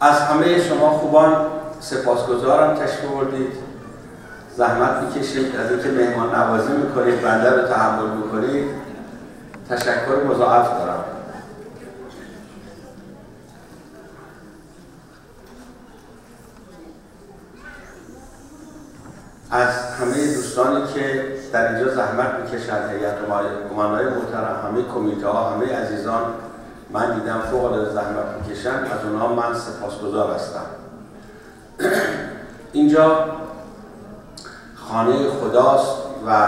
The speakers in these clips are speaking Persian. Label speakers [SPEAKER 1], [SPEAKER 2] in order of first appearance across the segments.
[SPEAKER 1] از همه شما خوبان سپاسگزارم تشریف آوردید، زحمت میکشید، از اینکه مهمان نوازی میکنید، بنده رو تحمل میکنید. تشکر مضاعف دارم. از همه دوستانی که در اینجا زحمت میکشند، هیئت امنای محترم، همه کمیته ها، همه عزیزان من دیدم فوق العاده زحمت میکشند، از اونها من سپاسگزار هستم. اینجا خانه خداست و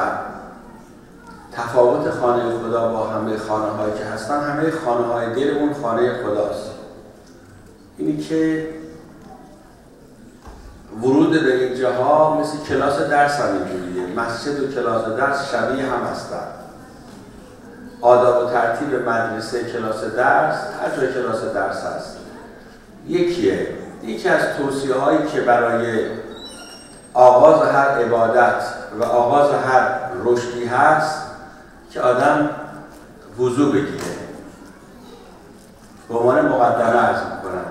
[SPEAKER 1] تفاوت خانه خدا با همه خانه هایی که هستن، همه خانه های دلمون خانه خداست. اینی که ورود به اینجاها مثل کلاس درس هم اینجوریه، مسجد و کلاس درس شبیه هم هستن. آداب و ترتیب مدرسه کلاس درس، هر جای کلاس درس هست یکیه. یکی از توصیه هایی که برای آغاز هر عبادت و آغاز هر رشدی هست که آدم وضو بگیره. به عنوان مقدمه عرض میکنم.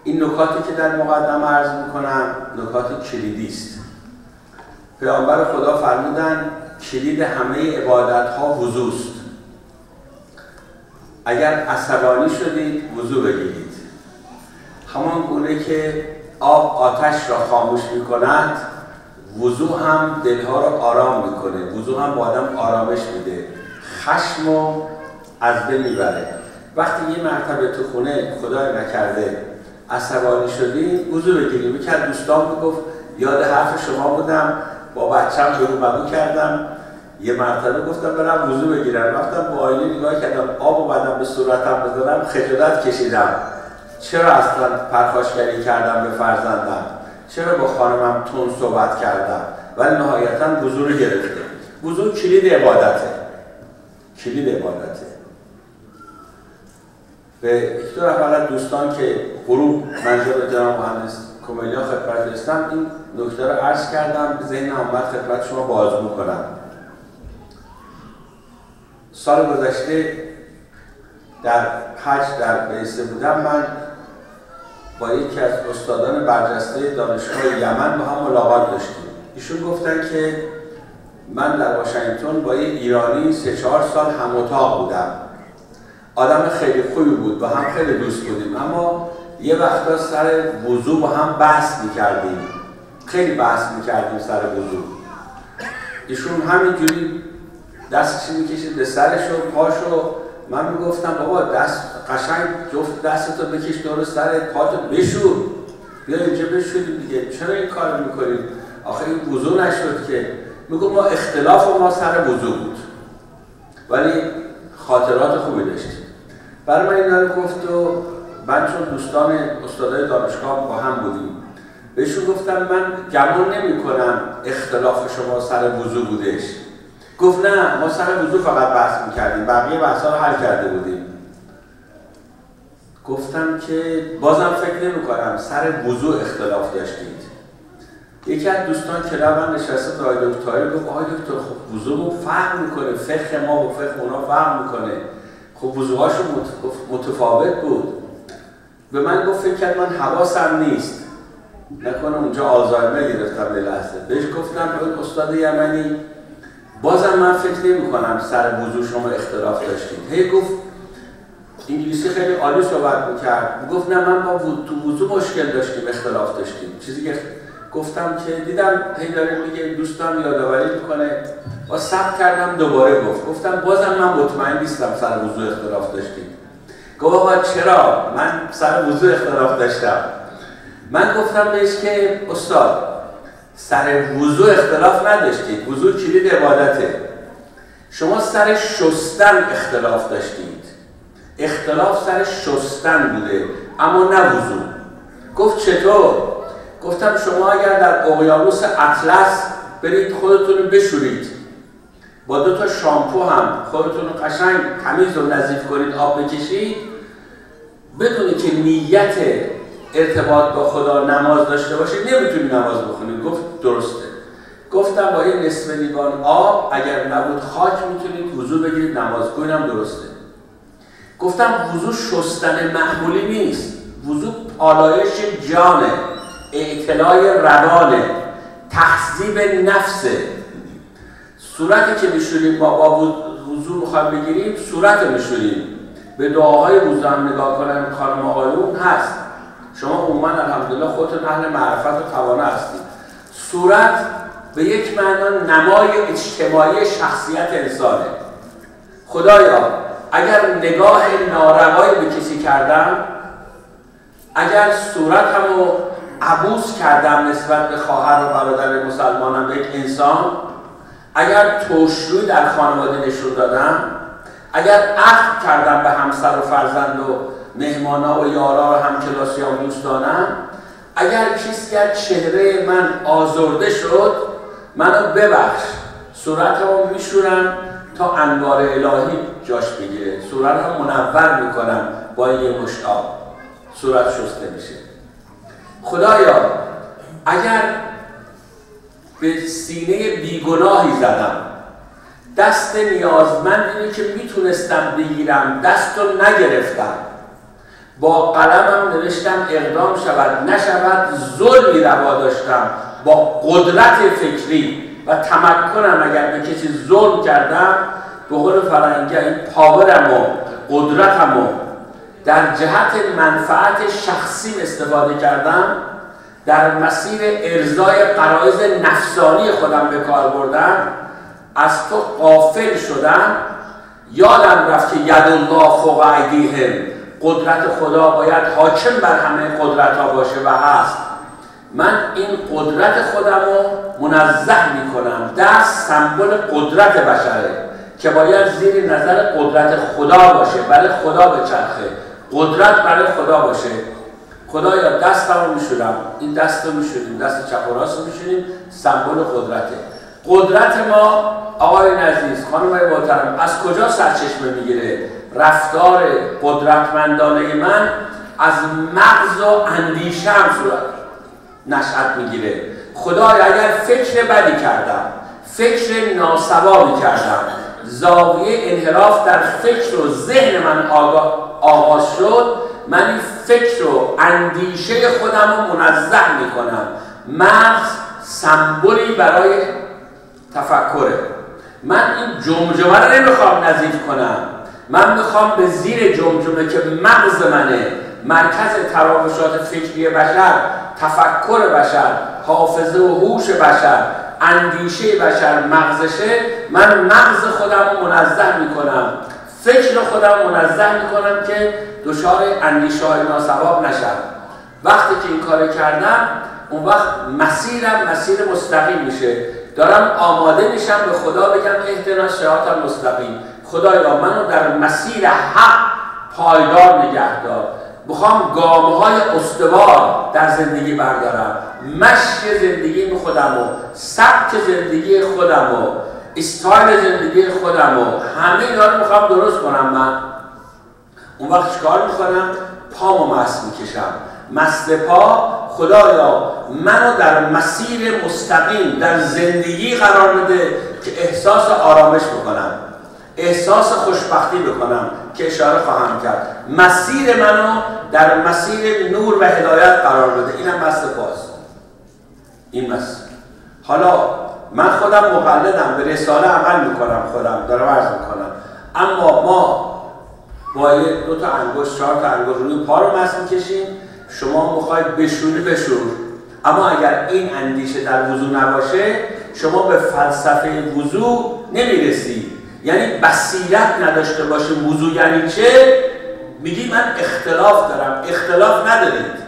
[SPEAKER 1] این نکاتی که در مقدمه عرض میکنم نکات کلیدی است. پیامبر خدا فرمودن کلید همه عبادت ها وضوست. اگر عصبانی شدید وضو بگیرید. همان گونه که آب آتش را خاموش میکند، وضو هم دلها را آرام میکنه. وضو هم با آدم آرامش میده، خشم رو از بین میبره. وقتی یه مرتبه تو خونه خدای نکرده عصبانی شدی وضو بگیریم. یکی از دوستان میگفت یاد حرف شما بودم، با بچه‌م برو بگو کردم، یه مرتبه گفتم برم وضو بگیرم، رفتم با آینه نگاه کردم، آب اومدم به صورتم بزنم، خجالت کشیدم. چرا اصلا پرخاشگری کردم به فرزندم؟ چرا با خانمم تون صحبت کردم؟ ولی نهایتاً وضو رو گرفته. وضو کلید عبادته. کلید عبادته. به یک دو نفر دوستان که غروب منظور جناب مهندس کمیلیان خدمت رسیدم، این نکته رو عرض کردم، به ذهن آمد خدمت شما باز میکنم. سال گذشته در حج در بعثه بودم، من با یکی از استادان برجسته دانشگاه یمن با هم ملاقات داشتیم. ایشون گفتن که من در واشنگتن با یه ایرانی 3-4 سال هم اتاق بودم. آدم خیلی خوبی بود، با هم خیلی دوست بودیم، اما یه وقتا سر وضو با هم بحث میکردیم. خیلی بحث میکردیم سر وضو. ایشون همینجوری دستش میکشید به سرش و پاشو، من میگفتم بابا دست قشنگ جفت دستتو بکش دور سرت، پاتو بشور، بیا اینجا بشوریم دیگه، چرا این کار میکنید؟ آخه این وضو نشد که. میگم ما اختلاف ما سر وضو بود، ولی خاطرات خوبی داشتیم. برای من اینا رو گفت و من چون دوستان استادای دانشگاه با هم بودیم، بهشون گفتم من گمان نمی کنم اختلاف شما سر وضو بودش. گفت نه، ما سر وضو فقط بحث میکردیم، بقیه بحثا رو حل کرده بودیم. گفتم که بازم فکر نمی کنم سر وضو اختلاف داشتید. یکی از دوستان که من نشسته تا آقای دکتر گفت آقای دکتر خب وضو فرق میکنه، فقه ما با فقه اونا فرق میکنه. خب وضوهاشون متفاوت بود. به من گفت فکر کرد من حواسم نیست، نکنه اونجا آلزایمر گرفتم به لحظه. بهش گفتم به استاد یمنی بازم من فکر نمی کنم سر وضو شما اختلاف داشتید. هی گفت انگلیسی خیلی عالی صحبت میکرد، گفت نه من با تو وضو مشکل داشتیم، اختلاف داشتیم. چیزی که گفتم که دیدم هی داره میگه دوستم یادآوری میکنه، با ثبت کردم دوباره گفتم بازم من مطمئن نیستم سر وضو اختلاف داشتیم. گفت آقا چرا؟ من سر وضو اختلاف داشتم. من گفتم بهش که استاد سر وضو اختلاف نداشتید، وضو کلید عبادته. شما سر شستن اختلاف داشتید، اختلاف سر شستن بوده اما نه وضو. گفت چطور؟ گفتم شما اگر در اقیانوس اطلس برید خودتون رو بشورید، با 2 تا شامپو هم خودتون رو قشنگ تمیز و نظیف کنید، آب بکشید، بدون که نیت ارتباط با خدا نماز داشته باشید نمیتونید نماز بخونید. گفت درسته. گفتم با یه نصف لیوان آب اگر نبود خاک میتونید وضو بگیرید نماز کنید، هم درسته. گفتم وضو شستن معمولی نیست، وضو پالایش جانه، اعتلای روانه، تهذیب نفسه. صورتی که میشوریم با وضو میخوایم بگیریم، صورت میشوریم. به دعاهای وضو هم نگاه کنن خانم آقایون هست. شما عموما الحمدلله خودتون اهل معرفت و توانا هستید. صورت به یک معنا نمای اجتماعی شخصیت انسانه. خدایا اگر نگاه ناروایی به کسی کردم، اگر صورتمو عبوس کردم نسبت به خواهر و برادر مسلمانم، به یک انسان، اگر ترشرویی در خانواده نشون دادم، اگر عهد کردم به همسر و فرزند و مهمانا و یارا و همکلاسیان و دوستانم، اگر کسی از چهره من آزرده شد، منو ببخش. صورتمو میشورم تا انوار الهی جاش بگیره. صورتمو منور میکنم با یه مشت آب، صورت شسته میشه. خدایا اگر به سینه بیگناهی زدم، دست نیازمندی که میتونستم بگیرم دست رو نگرفتم، با قلمم نوشتم اقدام شود نشود، ظلمی روا داشتم، با قدرت فکری و تمکنم اگر به کسی ظلم کردم، به قول فرنگی این پاورم و قدرتم و در جهت منفعت شخصی استفاده کردم، در مسیر ارضای غرایز نفسانی خودم به کار بردم، از تو غافل شدم، یادم رفت که ید الله فوق ایدیهم، قدرت خدا باید حاکم بر همه قدرت ها باشه و هست. من این قدرت خودم رو منزه می کنم. دست سمبل قدرت بشره که باید زیر نظر قدرت خدا باشه، برای خدا بچرخه، قدرت برای خدا باشه. خدایا دستم رو میشورم، این دست رو میشوریم، دست چپ و راست رو میشوریم، سمبل قدرته. قدرت ما آقای عزیز، خانم‌های محترم، از کجا سرچشمه میگیره؟ رفتار قدرتمندانه من از مغز و اندیشه‌ام صورت نشأت میگیره. خدایا اگر فکر بدی کردم، فکر ناسوابی کردم، زاویه انحراف در فکر و ذهن من آغاز شد، من این فکر و اندیشه خودم رو منزه میکنم. مغز سمبولی برای تفکره. من این جمجمه رو نمیخوام نظیف کنم، من میخوام به زیر جمجمه که مغز منه، مرکز تراوشات فکری بشر، تفکر بشر، حافظه و هوش بشر، اندیشه بشر مغزشه، من مغز خودم رو منزه میکنم، فکر خودم منزه میکنم که دچار اندیشه های ناسواب نشم. وقتی که این کار کردم، اون وقت مسیرم مسیر مستقیم میشه. دارم آماده میشم به خدا بگم اهدنا الصراط المستقیم. خدایا منو در مسیر حق پایدار نگه دار. بخوام گام‌های استوار در زندگی بردارم، مشی زندگی خودم و سبک زندگی خودم و استایل زندگی خودم و همه اینا رو میخوام درست کنم. من اون وقت چیکار میکنم؟ پامو مست میکشم. مست پا، خدایا منو در مسیر مستقیم در زندگی قرار بده که احساس آرامش بکنم، احساس خوشبختی بکنم که اشاره خواهم کرد. مسیر منو در مسیر نور و هدایت قرار بده. اینم مست پاست. این مست. حالا من خودم مقلدم، به رساله عمل میکنم، خودم دارم عرض میکنم، اما ما با 2 تا انگشت 4 تا انگشت روی پا رو مست میکشیم. شما میخواید بشوری بشور، اما اگر این اندیشه در وضو نباشه، شما به فلسفه وضو نمیرسی. یعنی بصیرت نداشته باشه وضو یعنی چه؟ میگی من اختلاف دارم. اختلاف ندارید.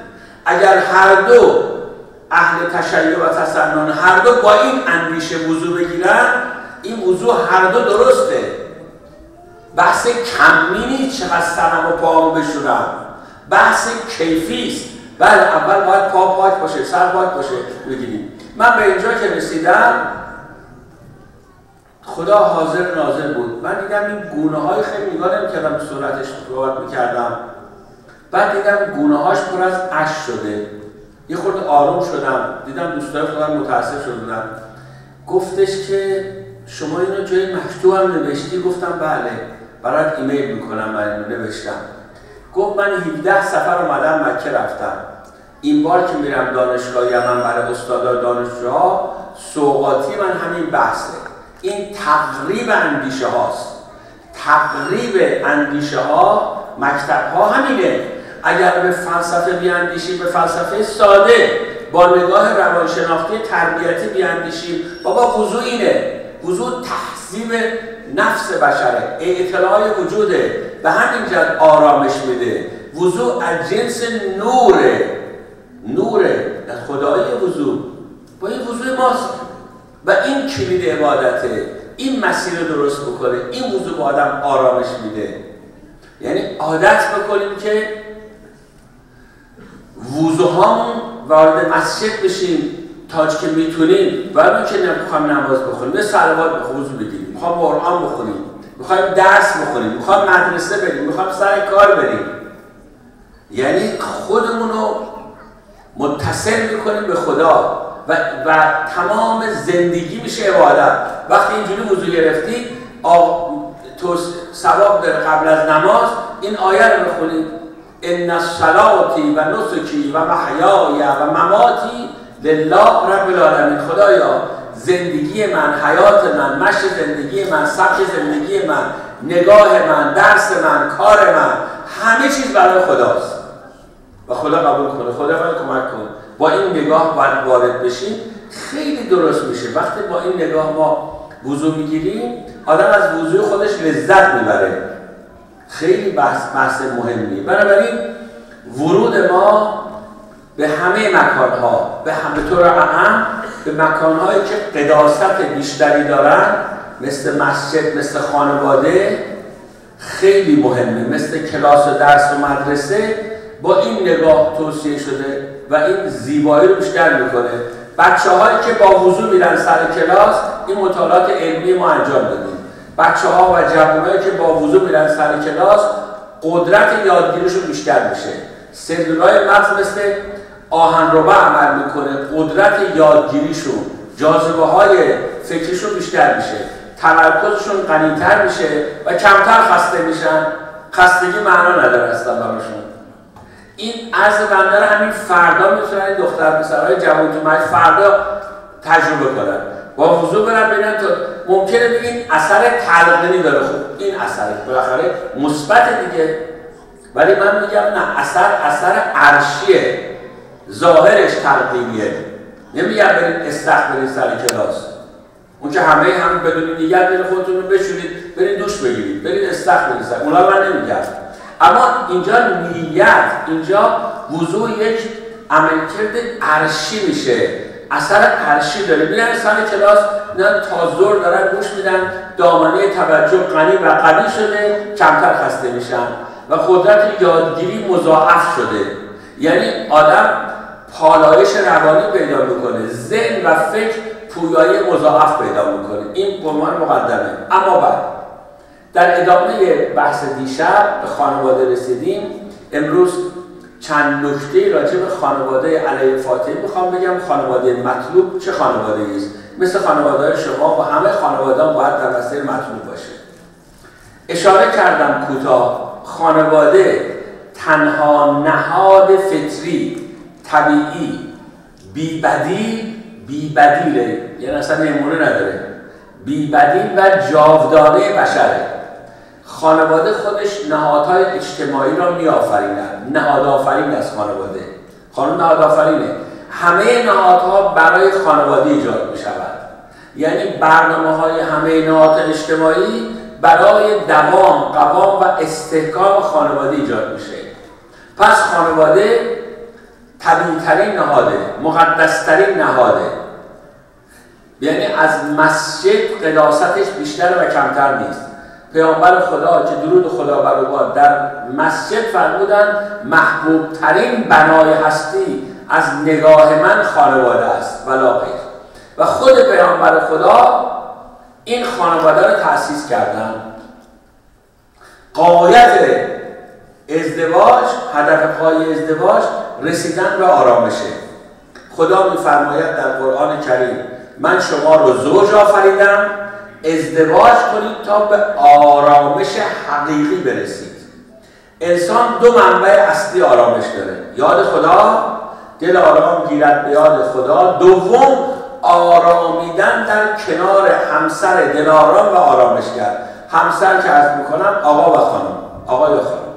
[SPEAKER 1] اگر هر دو اهل تشیع و تسنن هر دو با این اندیشه وضو بگیرن، این وضو هر دو درسته. بحث کمی نیست چقدر سرم و پاهمو بشورم، بحث کیفی است. بله اول باید پا پاک باشه، سر پاک باشه بگیریم. من به اینجا که رسیدم، خدا حاضر ناظر بود. من دیدم این گونه های خیلی نگاه نمی‌کردم، به صورتش صحبت می‌کردم. بعد دیدم گونه هاش پر از اشک شده. یه خورده آروم شدم، دیدم دوستای خودم متأسف شدن. گفتش که شما اینو جای مکتوبم نوشتی؟ گفتم بله، برات ایمیل میکنم. من اینو نوشتم. گفت من 17 سفر اومدم مکه رفتم، این بار که میرم دانشگاه یمن برای استادا دانشجوها سوغاتی من همین بحثه. این تقریب اندیشه هاست، تقریب اندیشه ها، مکتب ها همینه. اگر به فلسفه بیاندیشیم، به فلسفه ساده با نگاه روانشناختی تربیتی بیاندیشیم، بابا وضو اینه، وضو تهذیب نفس بشره، اطلاع وجوده، به همین جهت آرامش میده. وضو از جنس نوره خدای وضو با این وضو ماست و این کلید عبادته. این مسیر رو درست بکنه، این وضو با آدم آرامش میده. یعنی عادت بکنیم که وضوهامون وارد مسجد بشیم تا که میتونیم، ولی که نمیخوایم نماز بخونیم، صلوات بخونیم، وضو بگیریم، میخوایم قرآن بخونیم، میخوایم درس بخونیم، میخوایم مدرسه بریم، میخوایم سر کار بریم. یعنی خودمون رو متصل میکنیم به خدا و تمام زندگی میشه عبادت. وقتی اینجوری وضو گرفتید تو ثواب داره قبل از نماز این آیه رو بخونید: ان الصلاتی و نسکی و محیای و مماتی لله رب العالمین. خدایا زندگی من، حیات من، مشی زندگی من، سبک زندگی من، نگاه من، درس من، کار من، همه چیز برای خداست و خدا قبول کنه. خدا من کمک کن با این نگاه وارد بشیم، خیلی درست میشه. وقتی با این نگاه ما وضو میگیریم، آدم از وضوی خودش لذت میبره. خیلی بحث مهمیه. بنابراین ورود ما به همه مکانها، به طور عام به مکانهایی که قداست بیشتری دارن، مثل مسجد، مثل خانواده، خیلی مهمه. مثل کلاس و درس و مدرسه با این نگاه توصیه شده و این زیبایی رو بیشتر میکنه. بچه‌هایی که با وضو میرن سر کلاس، این مطالعات علمی ما انجام دادیم. بچه‌ها و جوانایی که با وضو میرن سر کلاس، قدرت یادگیریشون بیشتر میشه. سلولای مغز مثل آهنربا عمل میکنه، قدرت یادگیریشون، جاذبه‌های فکریشون بیشتر میشه، تمرکزشون غنی‌تر میشه و کمتر خسته میشن. خستگی معنا نداره اصلا براشون. این عرض بنده رو همین فردا میتونن دختر پسرهای جوان تو مجلس فردا تجربه کنن، با وضو برن ببینن. تا ممکنه بگین اثر تلقینی داره، خب این اثر بالاخره مثبت دیگه، ولی من میگم نه، اثر عرشیه، ظاهرش تلقینیه. نمیگم برید استقبلید سر کلاس، اون که همه هم بدون نیت برید خودتون رو بشورید، برید دوش بگیرید، برید استقبلید سر، اونا من نمیگم. اما اینجا نیت، اینجا وضو یک عملکرد عرشی میشه، اثر عرشی داره. میرن سر کلاس، نه تا زور دارن گوش میدن، دامنه توجه غنی و قوی شده، کمتر خسته میشن و قدرت یادگیری مضاعف شده. یعنی آدم پالایش روانی پیدا میکنه، ذهن و فکر پویایی مضاعف پیدا میکنه. این به عنوان مقدمه. اما بعد در ادامه بحث دیشب به خانواده رسیدیم. امروز چند نکته راجع به خانواده علی فاطمی میخوام بگم. خانواده مطلوب چه خانواده‌ای است؟ مثل خانواده شما و همه خانواده‌ها باید در مسیر مطلوب باشه. اشاره کردم کوتاه، خانواده تنها نهاد فطری، طبیعی، بی‌بدیله، یعنی اصلا نمونه نداره، بی‌بدیل و جاودانه بشره. خانواده خودش نهادهای اجتماعی را می‌آفریند. نهادآفرین از خانواده. خانم نهادآفرینه. همه نهادها برای خانواده ایجاد می‌شود. یعنی برنامه‌های همه نهادهای اجتماعی برای دوام، قوام و استحکام خانواده ایجاد میشه. پس خانواده طبیعی‌ترین نهاده، مقدس‌ترین نهاده. یعنی از مسجد قداستش بیشتر و کمتر نیست. پیامبر خدا که درود خدا بر او باد در مسجد فرمودند محبوب ترین بنای هستی از نگاه من خانواده است ولا غیر. و خود پیامبر خدا این خانواده رو تأسیس کردن. غایت ازدواج، هدف پای ازدواج رسیدن به آرامشه. خدا می‌فرماید در قرآن کریم من شما رو زوج آفریدم، ازدواج کنید تا به آرامش حقیقی برسید. انسان دو منبع اصلی آرامش داره: یاد خدا، دل آرام گیرد به یاد خدا. دوم، آرامیدن در کنار همسر دلارام و آرامشگر. همسر که عرض میکنم آقا و خانم، آقای و خانم.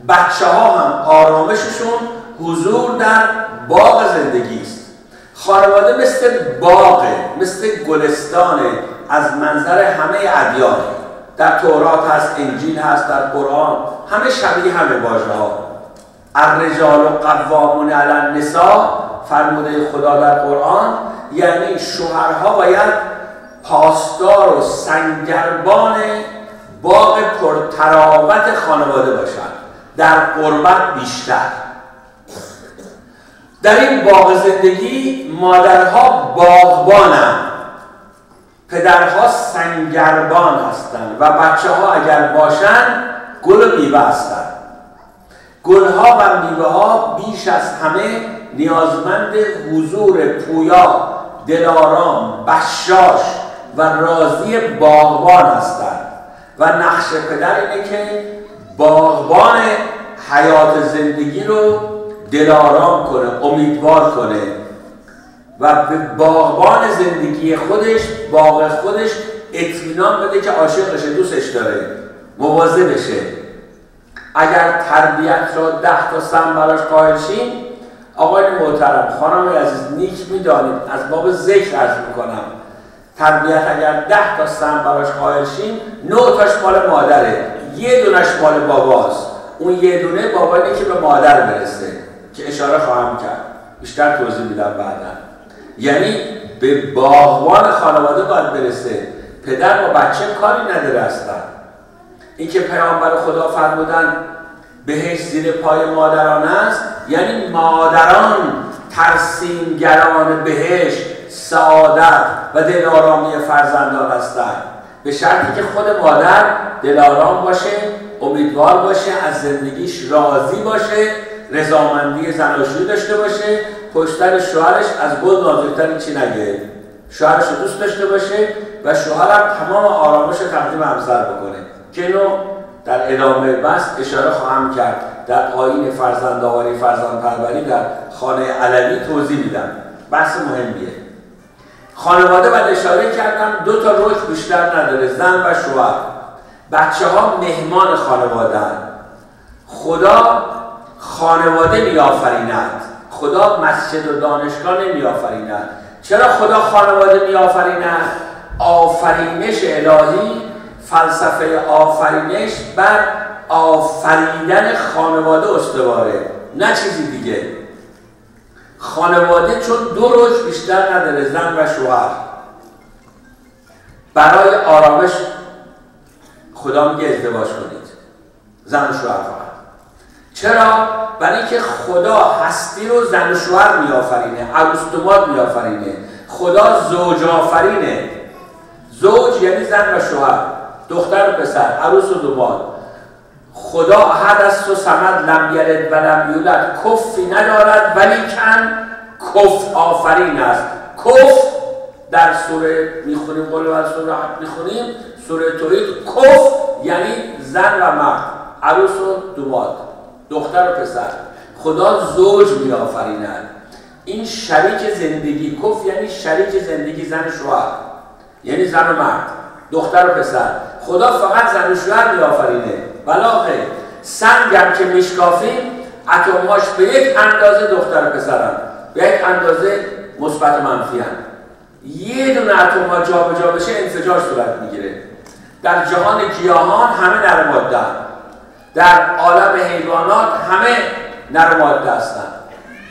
[SPEAKER 1] بچه ها هم آرامششون حضور در باغ زندگی است. خانواده مثل باغه، مثل گلستانه از منظر همه ادیان. در تورات هست، انجیل هست، در قرآن همه شبیه همه واژه ها. الرجال قوامون علی النساء فرموده خدا در قرآن، یعنی شوهرها باید پاسدار و سنگربان باغ پرتراوت خانواده باشند، در قربت بیشتر. در این باغ زندگی مادرها باغبانند، پدرها سنگربان هستند و بچه ها اگر باشند گل و میوه هستند. گلها و میوه ها بیش از همه نیازمند حضور پویا، دلارام، بشاش و راضی باغبان هستند و نقش پدر اینه که باغبان حیات زندگی رو دلارام کنه، امیدوار کنه و به باغبان زندگی خودش، باغ خودش اطمینان بده که عاشقشه، دوستش داره، مواظبشه. اگر تربیت را 10 تا سم براش قائل شیم، آقای محترم، خانم عزیز، نیک میدانید، از باب ذکر عرض میکنم، تربیت اگر 10 تا سم براش قائل شیم، 9 تاش مال مادره، 1 دونش مال باباست. اون 1 دونه بابا اینه که به مادر برسه، که اشاره خواهم کرد، بیشتر توضیح میدم بعدا. یعنی به باغبان خانواده باید برسه. پدر با بچه کاری نداره اصلا. این که پیامبر خدا فرمودن بهشت زیر پای مادران است، یعنی مادران ترسیمگران بهشت، سعادت و دلآرامی فرزندان هستند، به شرطی که خود مادر دلآرام باشه، امیدوار باشه، از زندگیش راضی باشه، رضامندی زناشویی داشته باشه، پشتر شوهرش از گل نازک‌تر چی نگه، شوهرش رو دوست داشته باشه و شوهرم تمام آرامش تقدیم همسر بکنه. که اینو در ادامه بحث اشاره خواهم کرد، در آیین فرزندآوری، فرزندپروری در خانه علوی توضیح میدم. بحث مهمیه. خانواده بعد اشاره کردم 2 تا رکن بیشتر نداره: زن و شوهر. بچه ها مهمان خانواده هستند. خدا خانواده میآفریند، خدا مسجد و دانشگاه نمیآفریند. چرا خدا خانواده میآفریند؟ آفرینش الهی، فلسفه آفرینش بر آفریدن خانواده استواره، نه چیزی دیگه. خانواده چون 2 رکن بیشتر نداره، زن و شوهر، برای آرامش خدا میگه ازدواج کنید، زن و شوهر فقط. چرا؟ برای اینکه خدا هستی رو زن و شوهر میآفرینه، عروس داماد میآفرینه. خدا زوج آفرینه. زوج یعنی زن و شوهر، دختر و پسر، عروس و داماد. خدا احد است و صمد، لم یلد و لم یولد، کفی ندارد ولیکن کف آفرین است. کف در سوره میخونیم، قول و سوره میخونیم، سوره توحید، کف یعنی زن و مرد، عروس و داماد، دختر و پسر. خدا زوج میآفریند. این شریک زندگی، کف یعنی شریک زندگی، زن و شوهر یعنی زن و مرد، دختر و پسر. خدا فقط زن و شوهر میآفرینه. بلاغه سنگم که میشکافیم، اتماش به یک اندازه دختر و پسرن، به یک اندازه مثبت منفی هم. 1 دونه اتم جا به جا بشه انفجار صورت میگیره. در جهان گیاهان همه نر ماده هستند، در عالم حیوانات همه نر ماده هستند،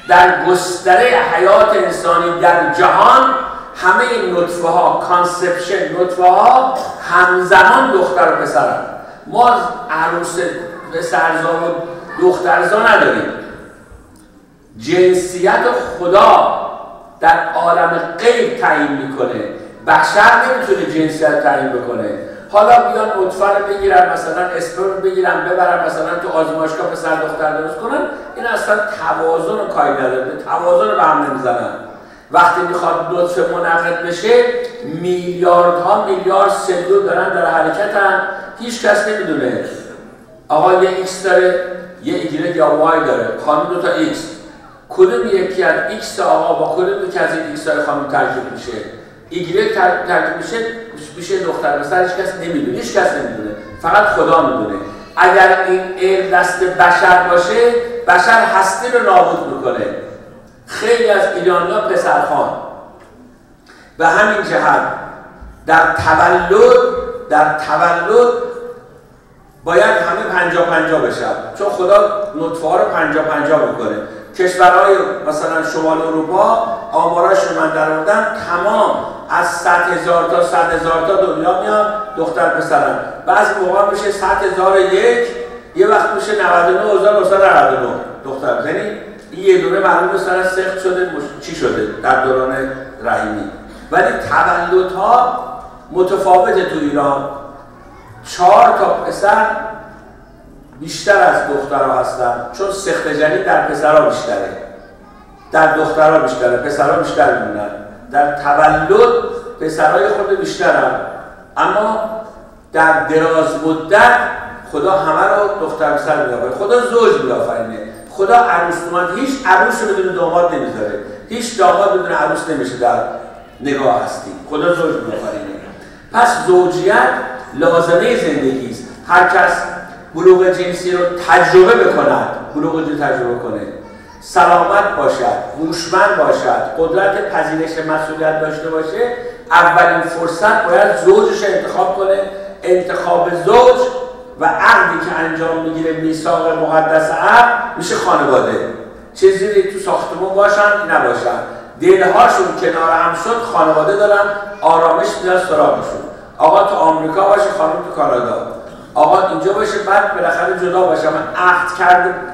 [SPEAKER 1] در گستره حیات انسانی در جهان همه این نطفه ها، کانسپشن نطفه ها همزمان دختر و پسرن. ما عروس پسرزا و دخترزا نداریم. جنسیت خدا در عالم غیب تعیین میکنه، بشر نمیتونه جنسیت تعیین بکنه. حالا بیان نطفه رو بگیرن، مثلا اسپرم بگیرن ببرن مثلا تو آزمایشگاه پسر دختر درست کنن، این اصلا توازن و کاری نداره، توازن رو به هم نمیزنن. وقتی میخواد نطفه منعقد بشه، میلیاردها میلیارد سلول دارن در حرکتن، هیچ کس نمیدونه. آقا یه ایکس داره، یه ایگرگ یا وای داره، خانم دو تا ایکس، کدوم یکی از ایکس آقا با کدوم یکی از این ایکس های خانم ترکیب میشه؟ ایگرگ ترکیب میشه دختر پسر. هیچ کس نمیدونه، هیچ کس نمیدونه، فقط خدا میدونه. اگر این علم دست بشر باشه، بشر هستی رو نابود میکنه. خیلی از ایرانی‌ها پسرخوان. به همین جهت در تولد باید همه 50-50 بشن، چون خدا نطفه ها رو 50-50 میکنه. کشورهای مثلا شمال اروپا آماراش رو من در آوردم، تمام از 100,000 تا 100,000 تا دنیا میان دختر پسرن. بعضی موقع میشه 100,001، یه وقت میشه 99,999 دختر. یعنی این یه دونه معلومه سر سخت شده چی شده در دوران رحیمی. ولی تولدها متفاوته تو ایران. 4 تا پسر بیشتر از دخترها هستن، چون سخت جنین در پسرها بیشتره، در دخترها بیشتره، پسرها بیشتر میمونن. در تولد پسرهای خود بیشترن، اما در دراز مدت خدا همه رو دختر پسر میآفرینه. خدا زوج میآفرینه. خدا عروس اومد، هیچ عروس رو بدون داماد نمیذاره، هیچ داماد بدون عروس نمیشه در نگاه هستی. خدا زوج میآفرینه. پس زوجیت لازمه زندگی است. هر کس بلوغ جنسی رو تجربه بکند، بلوغ جنسی تجربه کنه، سلامت باشد، هوشمند باشد، قدرت پذیرش مسئولیت داشته باشه، اولین فرصت باید زوجش انتخاب کنه. انتخاب زوج و عقدی که انجام میگیره، میثاق مقدس عقد، میشه خانواده. چیزی تو ساختمون باشن نباشن، دلهاشون کنار هم شد، خانواده دارن، آرامش میاد سراغشون. آقا تو آمریکا باشه، خانم تو کانادا، آقا اینجا باشه، بعد بالاخره جدا باشه. من عقد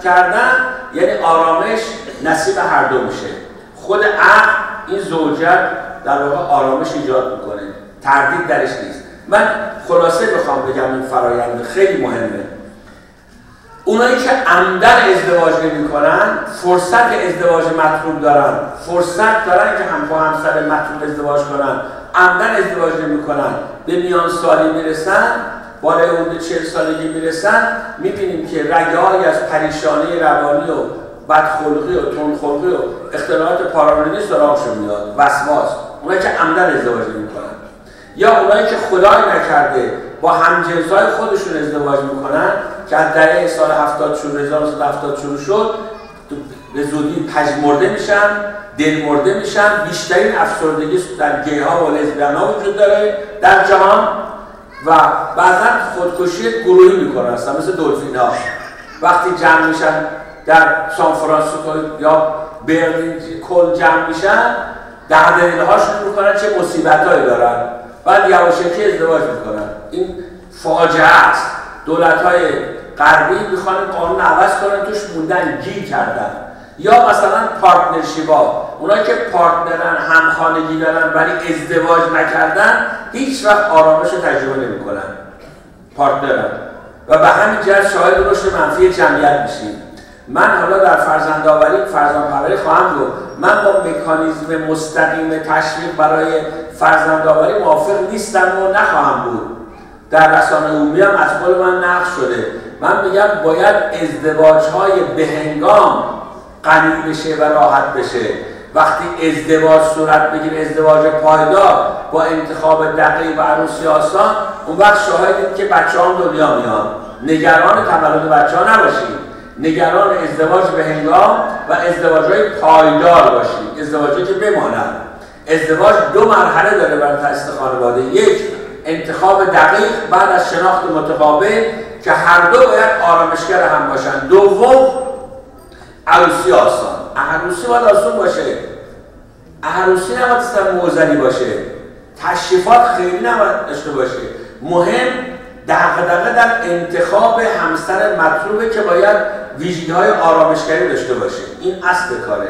[SPEAKER 1] کردن یعنی آرامش نصیب هر دو میشه. خود عقد این زوجیت در واقع آرامش ایجاد میکنه، تردید درش نیست. من خلاصه بخوام بگم این فرآیند خیلی مهمه. اونایی که عمدن ازدواج نمی‌کنن، فرصت ازدواج مطلوب دارن، فرصت دارن که هم با همسر مطلوب ازدواج کنن، عمدن ازدواج نمی‌کنن، به میان سالی میرسن، بالای حدود 40 سالگی میرسن، می‌بینیم که رگه‌هایی از پریشانی روانی و بدخلقی و تندخلقی و اختلالات پارانویدی سراغشون میاد، وسواس. اونایی که عمدن ازدواج نمی‌کنن، یا اونایی که خدای نکرده با همجنس‌های خودشون ازدواج میکنن که از دهه سال 1970 شروع شد، به زودی پژمرده میشن، دلمرده میشن. بیشترین افسردگی در گی‌ها و لزبیان‌ها وجود داره در جهان و بعضا خودکشی گروهی میکنن، مثل دلفین‌ها وقتی جمع میشن در سان فرانسیسکو یا برلین کل جمع میشن، دردهاشون میکنن چه مصیبتایی دارن، بعد یواشکی ازدواج میکنن. این فاجعه است. دولت‌های غربی میخوان قانون عوض کنن، توش موندن، گیر کردن. یا مثلا پارتنرشیپ‌ها، اونایی که پارتنرن، همخانگی دارن ولی ازدواج نکردن، هیچ وقت آرامش رو تجربه نمی‌کنن. پارتنرن و به همین جهت شاهد رشد منفی جمعیت میشیم. من حالا در فرزندآوری خواهم گفت، من با مکانیزم مستقیم تشویق برای فرزندآوری موافق نیستم و نخواهم بود. در رسانه عمومی هم از قول من نقش شده. من میگم باید ازدواج‌های بهنگام غنی بشه و راحت بشه. وقتی ازدواج صورت بگیره، ازدواج پایدار با انتخاب دقیق و عروسی آسان، اون وقت شاهدید که بچه‌ها دنیا میان. نگران تولد بچه‌ها نباشید، نگران ازدواج بهنگام و ازدواج‌های پایدار باشید، ازدواجی که بمانند. ازدواج 2 مرحله داره برای تأسیس خانواده. یک، انتخاب دقیق بعد از شناخت متقابل که هر دو باید آرامشگر هم باشن. دوم، عروسی آسان. عروسی باید آسان باشه، عروسی نباید اصلا معضلی باشه، تشریفات خیلی نباید داشته باشه. مهم دغدغه در انتخاب همسر مطلوبه که باید ویژگی‌های آرامشگری داشته باشه. این اصل کاره.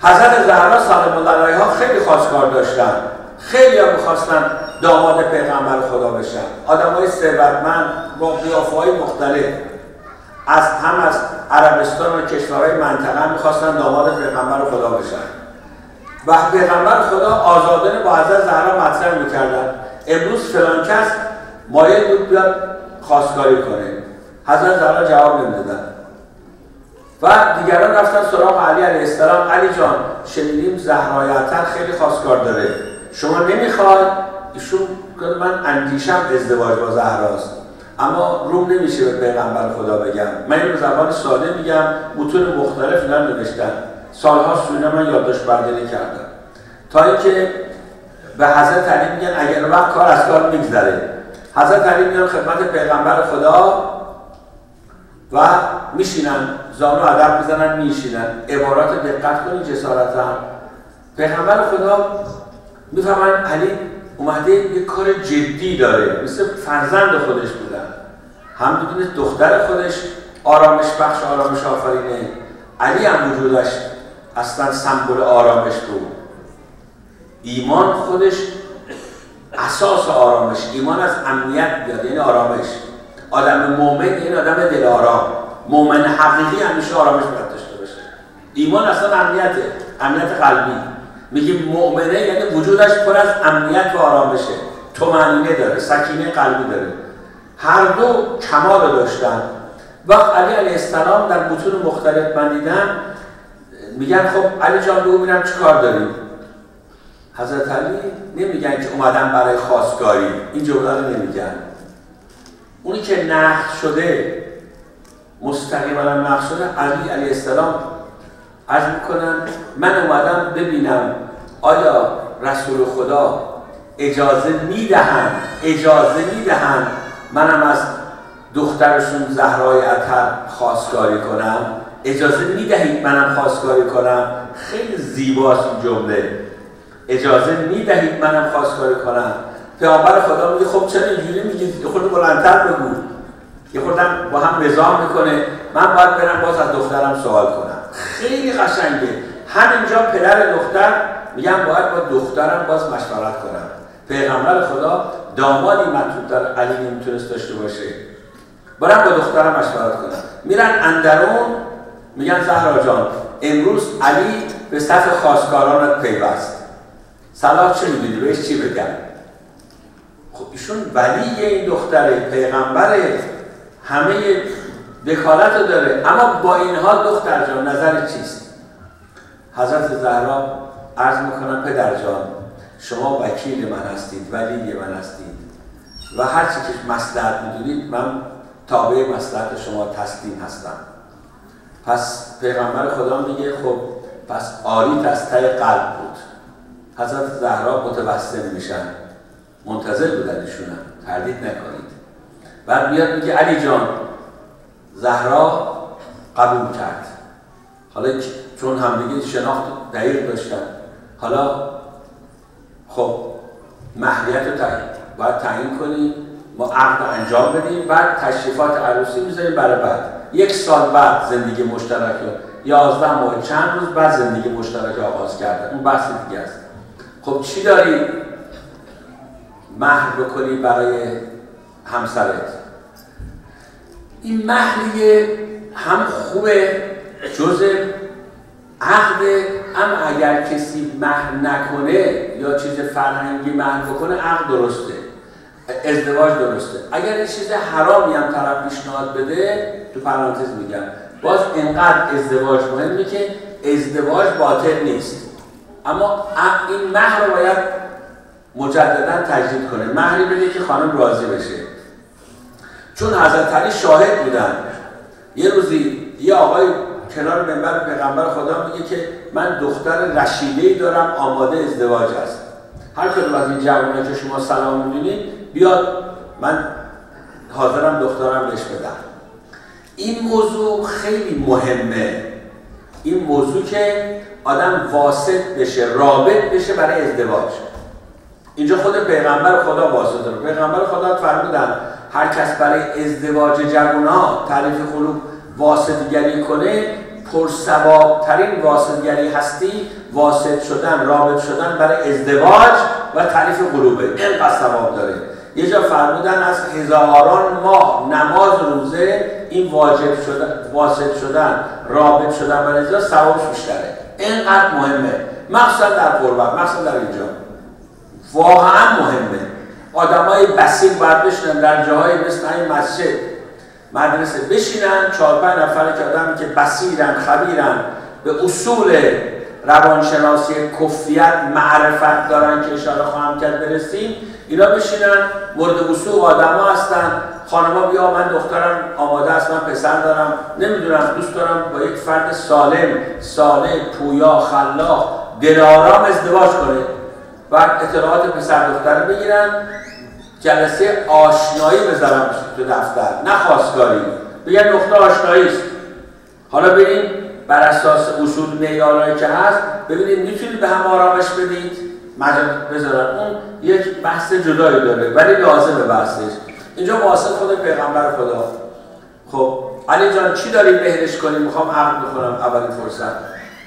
[SPEAKER 1] حضرت زهرا سلام الله علیها خیلی خواستگار داشتن، خیلی ها میخواستن داماد پیغمبر خدا بشن. آدمای ثروتمند با قیافه‌های مختلف از عربستان و کشورهای منطقه میخواستن داماد پیغمبر خدا بشن و پیغمبر خدا آزادانه با حضرت زهرا مطرح میکردن. امروز فلان کس مایل بود بیاد خواستگاری کنه. حضرت زهرا جواب نمیدادن و دیگران رفتن سراغ علی علیه السلام. علی جان شنیدیم زهرای اطهر خیلی خواستگار داره، شما نمیخواد؟ ایشون گفت من اندیشم ازدواج با زهراست اما روم نمیشه به پیغمبر خدا بگم. من اینو به زبان ساده میگم، متون مختلف اینا نوشتن، سالها سوینا من یادداشت برداری کردم تا اینکه به حضرت علی میگن اگر وقت کار از کار میگذره. حضرت علی میان خدمت پیغمبر خدا و میشینن، زانو ادب میزنن میشینن. عبارات دقت کنید جسارتا. پیغمبر خدا میفهمن علی اومده یه کار جدی داره، مثل فرزند خودش بودن، هم میدونه دختر خودش آرامش بخش آرامش آفرینه، علی هم وجودش اصلا سمبل آرامش بود. ایمان خودش اساس آرامش، ایمان از امنیت بیاد یعنی آرامش. آدم مومن یعنی آدم دل آرام، مومن حقیقی همیشه آرامش باید داشته باشه. ایمان اصلا امنیته، امنیت قلبی. میگیم مؤمنه یعنی وجودش پر از امنیت و آرامشه، طمأنینه داره، سکینه قلبی داره. هر دو کمال رو داشتن. وقت علی علیه السلام در متون مختلف من دیدم میگن خب علی جان بگو ببینم چی کار داریم. حضرت علی نمیگن که اومدن برای خواستگاری، این جمله رو نمیگن. اونی که نقد شده مستقیما نقد شده علی علیه السلام عرض میکنن من اومدم ببینم آیا رسول خدا اجازه میدهن منم از دخترشون زهرای اطهر خواستگاری کنم؟ اجازه میدهید منم خواستگاری کنم؟ خیلی زیباست این جمله، اجازه میدهید منم خواستگاری کنم. پیامبر خدا میگه خب چرا اینجوری میگید؟ یه خورده بلندتر بگو. یه خورده با هم نظام میکنه، من باید برم باز از دخترم سوال کنم. خیلی قشنگه. همینجا پدر دختر میگم باید با دخترم باز مشورت کنم. پیغمبر خدا دامادی مطلوب در علی نمیتونست داشته باشه، برم با دخترم مشورت کنم. میرن اندرون میگن زهرا جان امروز علی به صف خواستگارانت پیوست، صلاح چه می‌بینی بهش چی بگم؟ خب ایشون ولی این دختره، پیغمبره، همه وکالت رو داره، اما با این حال دختر جان نظر چیست؟ حضرت زهرا عرض میکنن پدر جان شما وکیل من هستید، ولی من هستید و هر چی که مصلحت میدونید من تابع مصلحت شما تسلیم هستم. پس پیغمبر خدا میگه خب پس آریت از ته قلب بود. حضرت زهرا متوسل میشن، منتظر بودن ایشونم، تردید نکنید. بعد میاد میگه علی جان زهرا قبول کرد. حالا چون همدیگه شناخت دقیق داشتن، حالا خب مهریت رو باید تعیین کنیم، ما عقد انجام بدیم، بعد تشریفات عروسی میذاریم برای بعد. 1 سال بعد زندگی مشترک، 11 ماه چند روز بعد زندگی مشترک آغاز کردن. اون بحث دیگه است. خب چی داری مهر بکنی برای همسرت؟ این مهریه هم خوبه جزء عقد، اما اگر کسی مهر نکنه یا چیز فرهنگی مهر بکنه عقد درسته، ازدواج درسته. اگر یه چیز حرامی هم طرف پیشنهاد بده، تو پرانتز میگم باز اینقدر ازدواج مهمه که ازدواج باطل نیست، اما این مهر رو باید مجددا تجدید کنه، مهری بده که خانم راضی بشه. چون حضرت علی شاهد بودن. یه روزی یه آقای کنار منبر پیغمبر خدا میگه که من دختر رشیده‌ای دارم آماده ازدواج است. هر کدوم از این جوانایی که شما سلام می‌دونید بیاد، من حاضرم دخترم بهش بدم. این موضوع خیلی مهمه. این موضوع که آدم واسط بشه، رابط بشه برای ازدواج. اینجا خود پیغمبر خدا واسطه رو. پیغمبر خدا فرمودن هر کس برای ازدواج جوان‌ها تعریف قلوب واسطگری کنه، پرثواب ترین واسطگری هستی واسط شدن، رابط شدن برای ازدواج و تعریف قلوبه. اینقدر ثواب داره. یه جا فرمودن از هزاران ماه نماز روزه این واجب شدن، واسط شدن، رابط شدن برای ازدواج ثوابش بیشتره. اینقدر مهمه، مخصوصا در قربت، مخصوصا در اینجا واقعا مهمه. آدمای بسیط باید بشینن در جاهای مثل این مسجد مدرسه بشینن 4-5 نفر که آدمی که بصیرن خبیرن به اصول روانشناسی کفریت معرفت دارن که اشاره خواهم کرد برسیم، اینا بشینن مورد وثوق آدما هستن. خانما بیا من دخترم آماده است، من پسر دارم، نمیدونم دوست دارم با یک فرد سالم، صالح، پویا، خلاق، دلارام ازدواج کنه. بعد اطلاعات پسر دختر بگیرن، جلسه آشنایی بذارن تو دفتر، نه خواستگاری، بگن نقطه آشنایی است. حالا بریم بر اساس اصول معیارهایی که هست ببینید میتونید به هم آرامش بدید، مجال بذارن. اون یک بحث جدایی داره ولی لازمه بحثش. اینجا واسه خود پیغمبر خدا. خب علی جان چی داری مهرش کنی؟ میخوام عقد بخونم اولین فرصت.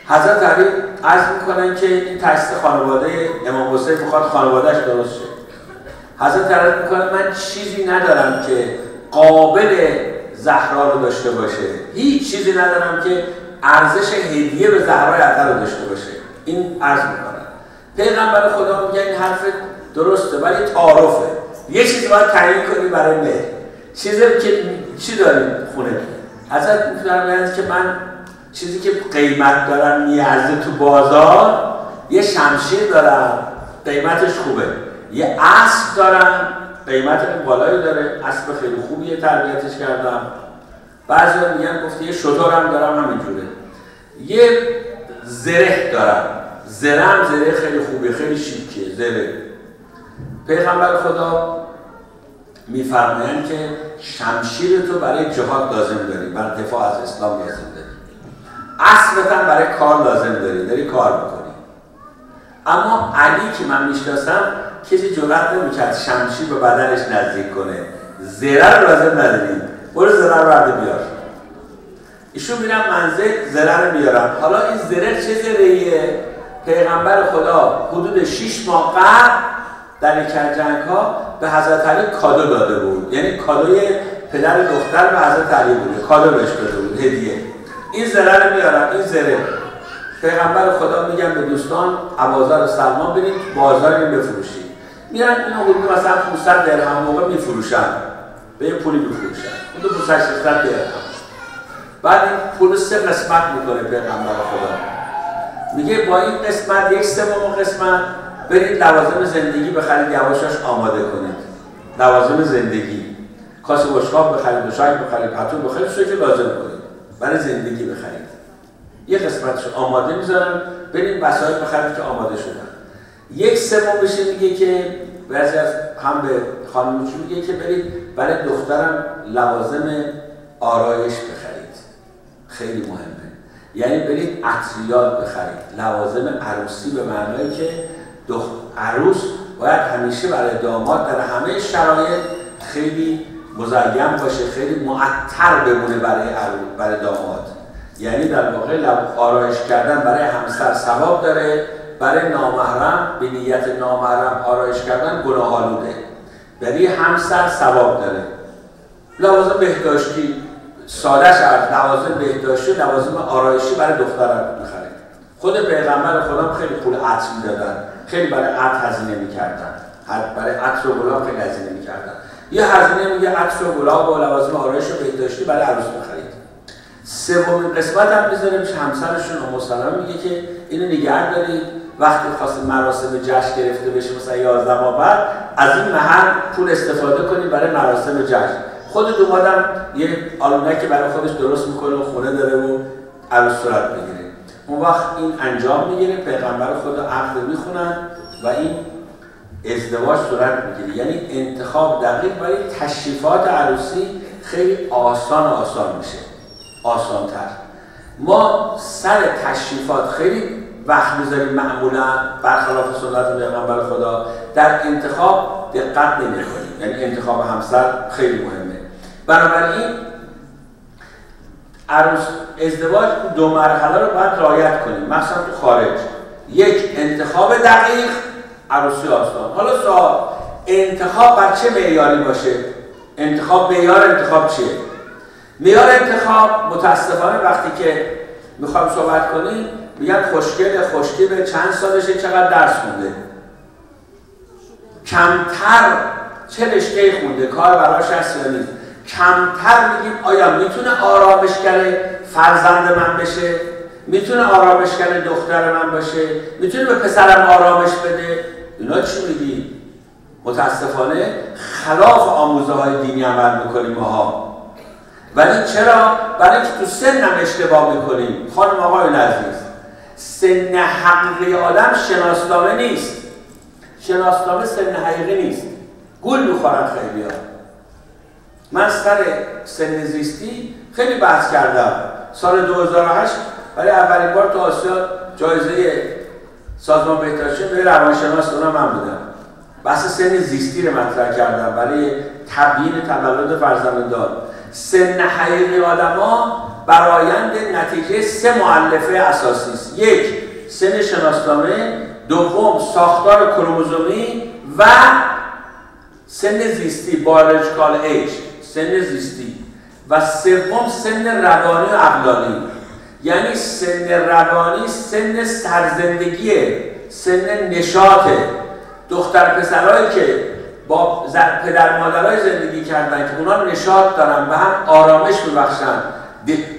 [SPEAKER 1] حضرت علی عرض میکنن که این تأسیس خانواده امام حسین میخواد خانوادهش درست شه. حضرت علی میکنن من چیزی ندارم که قابل زهرا رو داشته باشه، هیچ چیزی ندارم که ارزش هدیه به زهرای عطر رو داشته باشه. این عرض میکنن. پیغمبر خدا میگه این حرف درسته ولی تعارفه، یه چیزی باید تعیین کنی برای مهر. چیزی که چی داریم خونه؟ حضرت میفرمایند که من چیزی که قیمت دارم میارزه تو بازار، یه شمشیر دارم قیمتش خوبه، یه اسب دارم قیمت بالایی داره، اسب خیلی خوبیه تربیتش کردم. بعضی میگن گفته یه شترم دارم همینجوره. یه زره دارم، زرم زره خیلی خوبه، خیلی شیکه زره. پیغمبر خدا میفرمایند که شمشیر تو برای جهاد لازم داری، برای دفاع از اسلام لازم داری، اسبت هم برای کار لازم داری کار میکنی. اما علی که من میشناسم کسی جرئت نمیکرد شمشیر به بدنش نزدیک کنه. زره رو لازم نداری، برو زره رو برده بیار. ایشون میرم منزل زره رو بیارم. حالا این زره چه زره‌ایه؟ پیغمبر خدا حدود 6 ماه قبل در یک جنگ ها به حضرت علی کادو داده بود، یعنی کادوی پدر دختر به حضرت علی بوده، کادو بهش داده بود، هدیه. این زره رو میارم، این زره پیغمبر خدا میگن به دوستان ابوذر و سلمان برید بازار این بفروشید. میرن اینو حدود مثلا 500 درهم موقع میفروشن، به یه پولی میفروشن، حدود 500 درهم. بعد این پول 3 قسمت میکنه پیغمبر خدا. میگه با این قسمت 1/3 قسمت برید لوازم زندگی بخرید، یواشاش آماده کنید. لوازم زندگی، کاسه بشقاب بخرید، دوشک بخرید، پتو بخرید، چیزی که لازم کنید برای زندگی بخرید. یه قسمتش آماده میذارن، برید وسایل بخرید که آماده شدن. 1/3 بشه میگه که بعضی از هم به خانم‌ها میگه که برید برای دخترم لوازم آرایش بخرید. خیلی مهمه. یعنی برید عطریات بخرید، لوازم عروسی به معنایی که عروس باید همیشه برای داماد در همه شرایط خیلی مزین باشه، خیلی معطر بمونه برای داماد. یعنی در واقع آرایش کردن برای همسر ثواب داره، برای نامحرم به نیت نامحرم آرایش کردن گناه آلوده، برای همسر ثواب داره. لوازم بهداشتی ساده‌ش لوازم بهداشتی، لوازم آرایشی برای دخترم می‌خرید. خود پیغمبر خدا خیلی پول عطر می‌دادن، خیلی برای عطر هزینه می‌کردن، برای عطر و گلاب خیلی هزینه می‌کردن. یه هزینه میگه عطر و گلاب و لوازم آرایش و بهداشتی برای عروس بخرید. 3مین قسمت هم می‌ذاریم همسرشون ام سلمه میگه که اینو نگه دارید، وقتی خواست مراسم جشن گرفته بشه مثلا 11 ماه بعد از این محل پول استفاده کنید برای مراسم جشن. خود دومادم یه آلونکی برای خودش درست میکنه و خونه داره و عروس صورت بگیره. اون وقت این انجام میگیره، پیغمبر خدا عقد میخونن و این ازدواج صورت میگیره. یعنی انتخاب دقیق برای تشریفات عروسی خیلی آسان میشه، آسان‌تر. ما سر تشریفات خیلی وقت میذاریم، معمولا برخلاف سنت پیغمبر خدا در انتخاب دقت نمی‌کنیم. یعنی انتخاب همسر خیلی مهمه. بنابراین ازدواج 2 مرحله رو باید رعایت کنیم، مثلا تو خارج. 1 انتخاب دقیق، عروسی آسان. حالا سوال انتخاب بر چه معیاری باشه؟ معیار انتخاب چیه؟ معیار انتخاب متاسفانه وقتی که میخوام صحبت کنیم میگن خوشگله، چند سالشه، چقدر درس خونده. کمتر چه رشته خونده، کار براش هست یا نیست. کمتر میگیم آیا میتونه آرامشگر فرزند من بشه، میتونه آرامشگر دختر من باشه، میتونه به پسرم آرامش بده. اینا چی میگی؟ متاسفانه خلاف آموزه های دینی عمل میکنیم ماها. ولی چرا؟ برای اینکه تو سنم اشتباه میکنیم. خانم آقای عزیز، سن حقیقی آدم شناسنامه نیست. شناسنامه سن حقیقی نیست. گول میخورن خیلی ها. من سر سن زیستی خیلی بحث کردم. سال 2008 برای اولین بار تو آسیا جایزه سازمان بهداشتی به روانشناس من بودم. بحث سن زیستی رو مطرح کردم برای تبیین تولد فرزندان. سن حقیقی آدما برآیند نتیجه 3 مؤلفه اساسی است. 1 سن شناسنامه، 2 ساختار کروموزومی و سن زیستی biological age، سن زیستی، و 3 سن روانی و عقلانی. یعنی سن روانی سن سرزندگیه، سن نشاطه. دختر پسرهایی که با پدر مادرای زندگی کردن که اونا نشاط دارن، به هم آرامش میبخشن،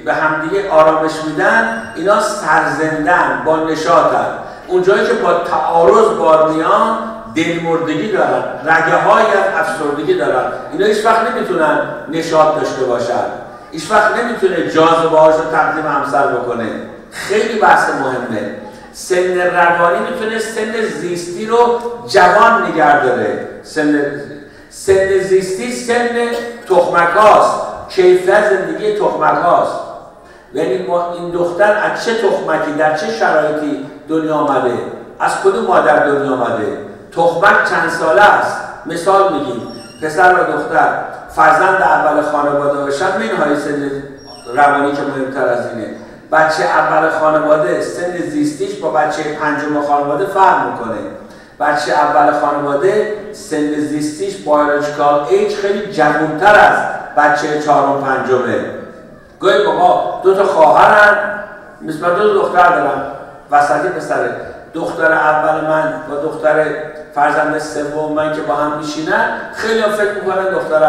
[SPEAKER 1] به همدیگه آرامش میدن، اینا سرزندن، با نشاطن. اونجایی که با تعارض بار میان دلمردگی دارن، رگه های از افسردگی دارن، اینا هیچ وقت نمیتونن نشاط داشته باشن، هیچ وقت نمیتونه جاذبه هاش رو تقدیم همسر بکنه. خیلی بحث مهمه. سن روانی میتونه سن زیستی رو جوان نگه داره. سن زیستی سن تخمک هاست، کیفیت زندگی تخمک هاست. یعنی ما این دختر از چه تخمکی در چه شرایطی دنیا آمده، از کدوم مادر دنیا آمده، تخمک چند ساله است. مثال میگیم پسر و دختر فرزند اول خانواده باشن، منهای سن روانی که مهمتر از اینه. بچه اول خانواده سن زیستیش با بچه پنجم خانواده فرق میکنه. بچه اول خانواده سن زیستیش biological age خیلی جوانتر از بچه چهارم پنجمه. گاهی بابا 2 تا خواهرن، مثلا 2 دختر دارم، وسطی پسره. دختر اول من با دختر فرزند سوم من که با هم میشینن، خیلی هم فکر میکنن دختر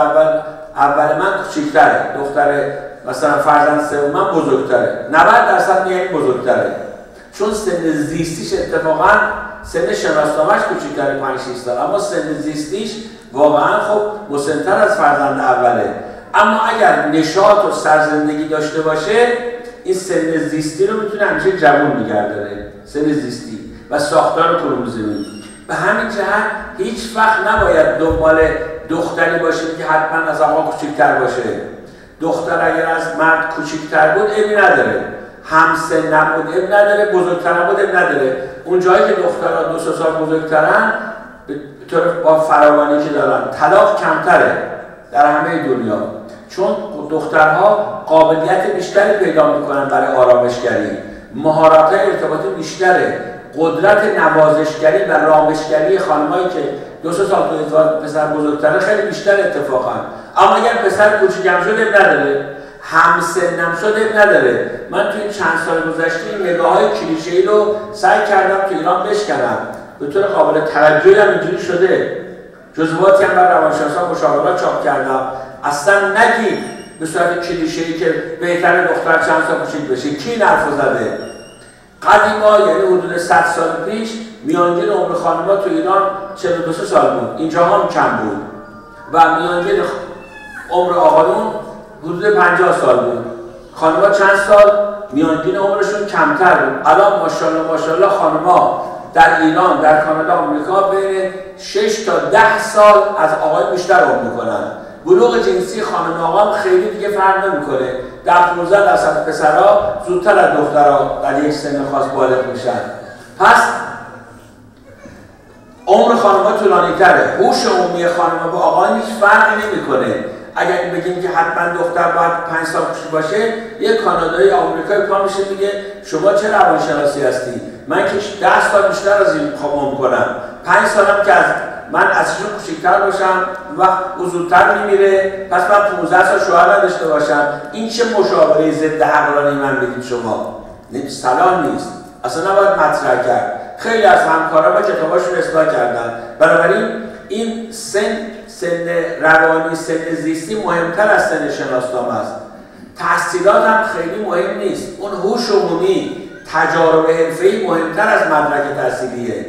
[SPEAKER 1] اول من کوچیک‌تره، دختر مثلا فرزند سوم من بزرگتره. 90% میگن بزرگتره، چون سن زیستیش اتفاقا سن شناسنامه‌اش کوچیک‌تره 5-6 سال، اما سن زیستیش واقعا خب مسن‌تر از فرزند اوله. اما اگر نشاط و سرزندگی داشته باشه، این سن زیستی رو میتونه همیشه جوان نگه داره. سن زیستی و ساختار کروموزومی. به همین جهت هیچ وقت نباید دنبال دختری باشیم که حتما از آقا کوچکتر باشه. دختر اگر از مرد کوچکتر بود عیبی نداره، همسن نبود عیب نداره، بزرگتر نبود عیب نداره. اون جایی که دخترها 2 سال بزرگترن به طور با فراوانی که دارن، طلاق کمتره در همه دنیا، چون دخترها قابلیت بیشتری پیدا میکنن برای آرامشگری، مهارت ارتباطی بیشتره، قدرت نوازشگری و رامشگری خانمایی که 2 سال تو ازدواج پسر بزرگتره خیلی بیشتر اتفاقا. اما اگر پسر کوچیکم شده نداره، همسنم شده نداره. من توی چند سال گذشته این نگاه‌های کلیشه‌ای رو سعی کردم تو ایران بشکنم. به طور قابل توجهی هم اینجوری شده. جزئیاتی هم بر روانشناسان مشاورات چاپ کردم. اصلا نگید به صورت کلیشه‌ای که بهتره دختر چند سال کوچیک بشه. کی این حرفو زده؟ قدیما یعنی حدود 100 سال پیش میانگین عمر خانم‌ها تو ایران 42 سال بود. اینجا هم کم بود. و میانگین عمر آقایون حدود 50 سال بود. خانم‌ها چند سال میانگین عمرشون کمتر بود. الان ماشاءالله خانم‌ها در ایران، در کانادا، آمریکا بین 6 تا 10 سال از آقای بیشتر عمر میکنن. بلوغ جنسی خانم آقا خیلی دیگه فرق نمیکنه. در 15% پسرها زودتر از دخترها در یک سن خاص بالغ میشن. پس عمر خانم‌ها طولانی تره. هوش عمومی خانم‌ها با آقایان هیچ فرقی نمیکنه. اگر بگیم که حتما دختر باید 5 سال کوچیک باشه، یک کانادایی آمریکایی پا میشه میگه شما چه روانشناسی هستی؟ من که 10 سال بیشتر از این خوام کنم. 5 سالم که من از ایشون کوچیک‌تر باشم و او زودتر میمیره، پس من 15 سال شوهر نداشته باشم. این چه مشاوره ضد عقلانه من بدید شما؟ سلام نیست. اصلا نباید مطرح کرد. خیلی از همکارا با کتاباشون اصلاح کردن. بنابراین این سن روانی، سن زیستی مهمتر از سن شناسنامه است. تحصیلات هم خیلی مهم نیست. اون هوش عمومی، تجارب حرفه‌ای مهمتر از مدرک تحصیلیه.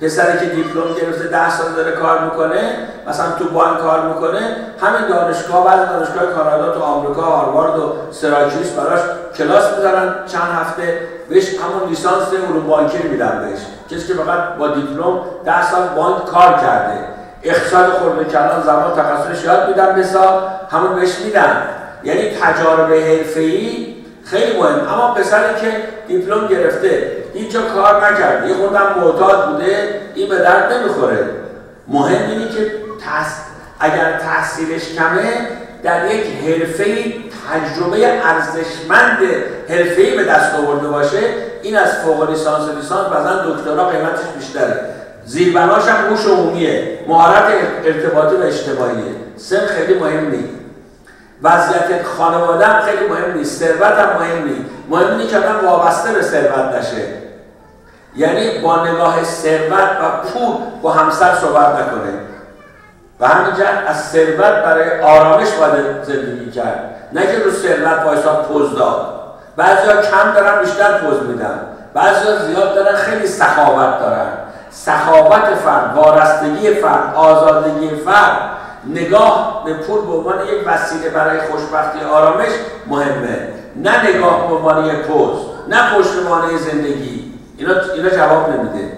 [SPEAKER 1] پسری که دیپلم گرفته 10 سال داره کار میکنه، مثلا تو بانک کار میکنه، همین دانشگاه، بعضی دانشگاه کانادا تو آمریکا، هاروارد و سراکیوس براش کلاس میذارن چند هفته، بهش همون لیسانس علوم بانکی میدن بهش. کسی که فقط با دیپلم 10 سال بانک کار کرده، اقتصاد خرد و کلان زمان تخصصش یاد میدن به حساب، همون بهش میدن. یعنی تجارب حرفه‌ای خیلی مهم. اما پسری که دیپلم گرفته هیچ جا کار نکرده، یه خوردم معتاد بوده، این به درد نمیخوره. مهم اینه که اگر تحصیلش کمه در یک حرفه‌ای تجربه ارزشمند حرفه‌ای به دست آورده باشه، این از فوق لیسانس مثلا دکترا قیمتش بیشتره. زیربناش هم هوش عمومیه، مهارت ارتباطی و اجتماعیه. سن خیلی مهم نیست. وضعیت خانواده هم خیلی مهم نیست، ثروت هم مهم نیست. مهم اینه که آدم وابسته به ثروت نشه. یعنی با نگاه ثروت و پول با همسر صحبت نکنه. و همینجا از ثروت برای آرامش باید زندگی کرد، نه که رو ثروت وایسا پوز داد. بعضیا کم دارن بیشتر پوز میدن، بعضیا زیاد دارن خیلی سخاوت دارن. سخاوت فرد، وارستگی فرد، آزادگی فرد، نگاه به پول به عنوان یک وسیله برای خوشبختی آرامش مهمه، نه نگاه به عنوان یک پوز، نه پشتوانه زندگی. اینا جواب نمیده.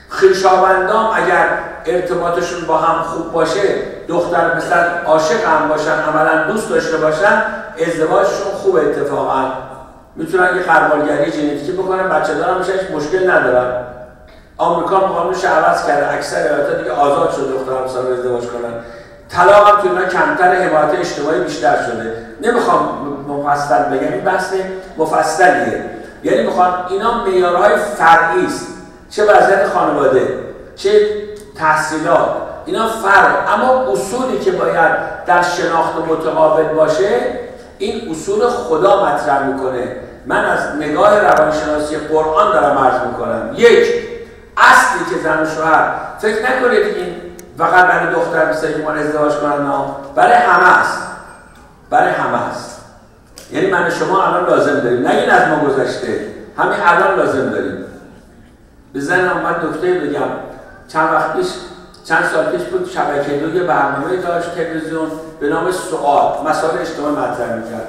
[SPEAKER 1] خویشاوندان اگر ارتباطشون با هم خوب باشه، دختر پسر عاشق هم باشن، عملا دوست داشته باشن، ازدواجشون خوب اتفاقا میتونن یه غربالگری ژنتیکی بکنن، بچه دارن میشن، مشکل ندارن. آمریکا قانونش عوض کرده، اکثر ایالت‌ها دیگه آزاد شده دختر پسر رو ازدواج کنن. طلاق هم تو اینا کمتر، حمایت اجتماعی بیشتر شده. نمیخوام مفصل بگم، این بحث مفصلیه. یعنی میخوام اینا معیارهای فرعی است، چه وضعیت خانواده، چه تحصیلات، اینا فرع. اما اصولی که باید در شناخت متقابل باشه، این اصول خدا مطرح میکنه. من از نگاه روانشناسی قرآن دارم عرض میکنم. یک، اصلی که زن و شوهر فکر نکنید این فقط برای دختر پسر که ما ازدواج کنن، نه، برای همه است. برای همه است. یعنی من و شما الان لازم داریم، نه این از ما گذشته، همین الان لازم داریم. به زنم من نکته بگم، چند سال پیش بود شبکه 2 یه برنامه داشت تلویزیون به نام سوال، مسائل اجتماعی مطرح میکرد.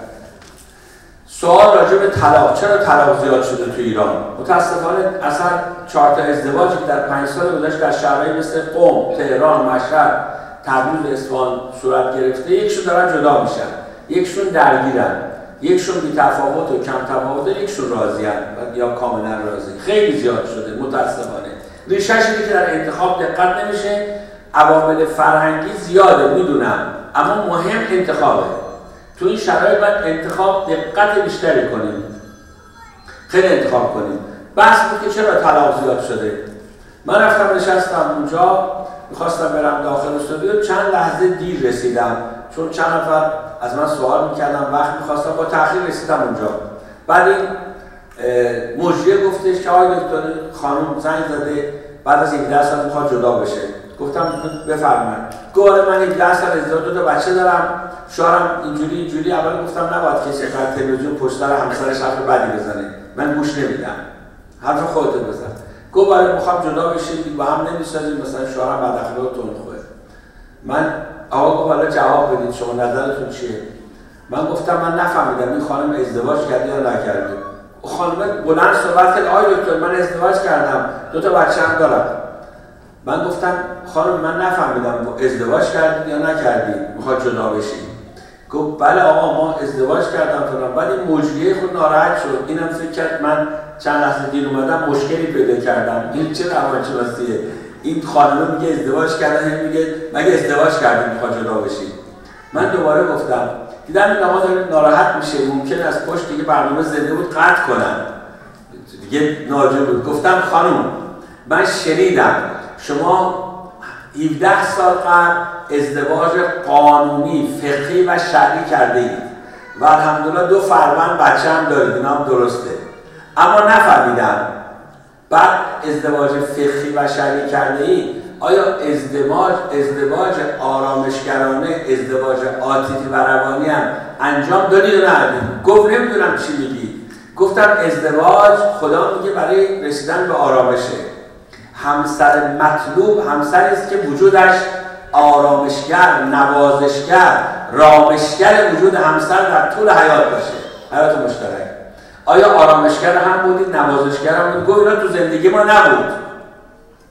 [SPEAKER 1] سوال راجع به طلاق، چرا طلاق زیاد شده تو ایران؟ متاسفانه اصلا 4 تا ازدواجی که در 5 سال گذشته در شهرهایی مثل قم، تهران، مشهد، تبریز، اصفهان صورت گرفته، یکشون دارن جدا میشن، یکشون درگیرن، یکشون بی تفاوت و کم تفاوت، یکشون راضی‌ان یا کاملا راضی. خیلی زیاد شده متاسفانه. ریشش اینه که در انتخاب دقت نمیشه. عوامل فرهنگی زیاده میدونم، اما مهم انتخابه. تو این شرایط باید انتخاب دقت بیشتری کنیم، خیلی انتخاب کنیم. بحث بود که چرا طلاق زیاد شده. من رفتم نشستم اونجا، میخواستم برم داخل استودیو، چند لحظه دیر رسیدم چون چند نفر از من سوال میکردم، وقت میخواستم، با تأخیر رسیدم اونجا. بعد این مجریه گفتش که آقای دکتر خانم زنگ زده بعد از 17 سال میخواد جدا بشه. گفتم بفرمایید. گفت من 17 سال ازدواج، 2 تا بچه دارم، شوهرم اینجوری. اول گفتم نباید کسی در تلویزیون پشت سر همسرش حرف بدی بزنه، من گوش نمیدم، حرف خودت بزن. گفت برای میخوام جدا بشیم، با هم نمیسازیم، مثلا شوهرم بد اخلاق و تندخوه. من آقا گفت حالا جواب بدید شما نظرتون چیه؟ من گفتم من نفهمیدم این خانم ازدواج کرده یا نکرده. خانم بلند صحبت کرد، آقای دکتر من ازدواج کردم، 2 تا بچه هم دارم. من گفتم خانم من نفهمیدم ازدواج کردید یا نکردید میخواد جدا بشید. گفت بله آقا ما ازدواج کردم فلان. بعد این مجریه خود ناراحت شد، اینم فکر کرد من چند لحظه دیر اومدم مشکلی پیدا کردم. این چه روانشناسیه؟ این خانم میگه ازدواج کردن، این میگه مگه ازدواج کردید میخواد جدا بشید. من دوباره گفتم دیدم این آقا داره ناراحت میشه، ممکن است پشت دیگه برنامه زنده بود قطع کنن، دیگه ناجور بود. گفتم خانم من شنیدم شما 17 سال قبل ازدواج قانونی، فقهی و شرعی کرده اید و الحمدلله 2 فرزند بچه هم دارید، اینا هم درسته، اما نفهمیدم بعد ازدواج فقهی و شرعی کرده اید آیا ازدواج آرامشگرانه، ازدواج عاطفی و روانی هم انجام دادید و ندادید؟ گفت نمیدونم چی میگی. گفتم ازدواج خدا میگه برای رسیدن به آرامشه. همسر مطلوب همسری است که وجودش آرامشگر، نوازشگر، رامشگر وجود همسر در طول حیات باشه، حیات مشترک. آیا آرامشگر هم بودید، نوازشگر هم بودید؟ گفت اینا تو زندگی ما نبود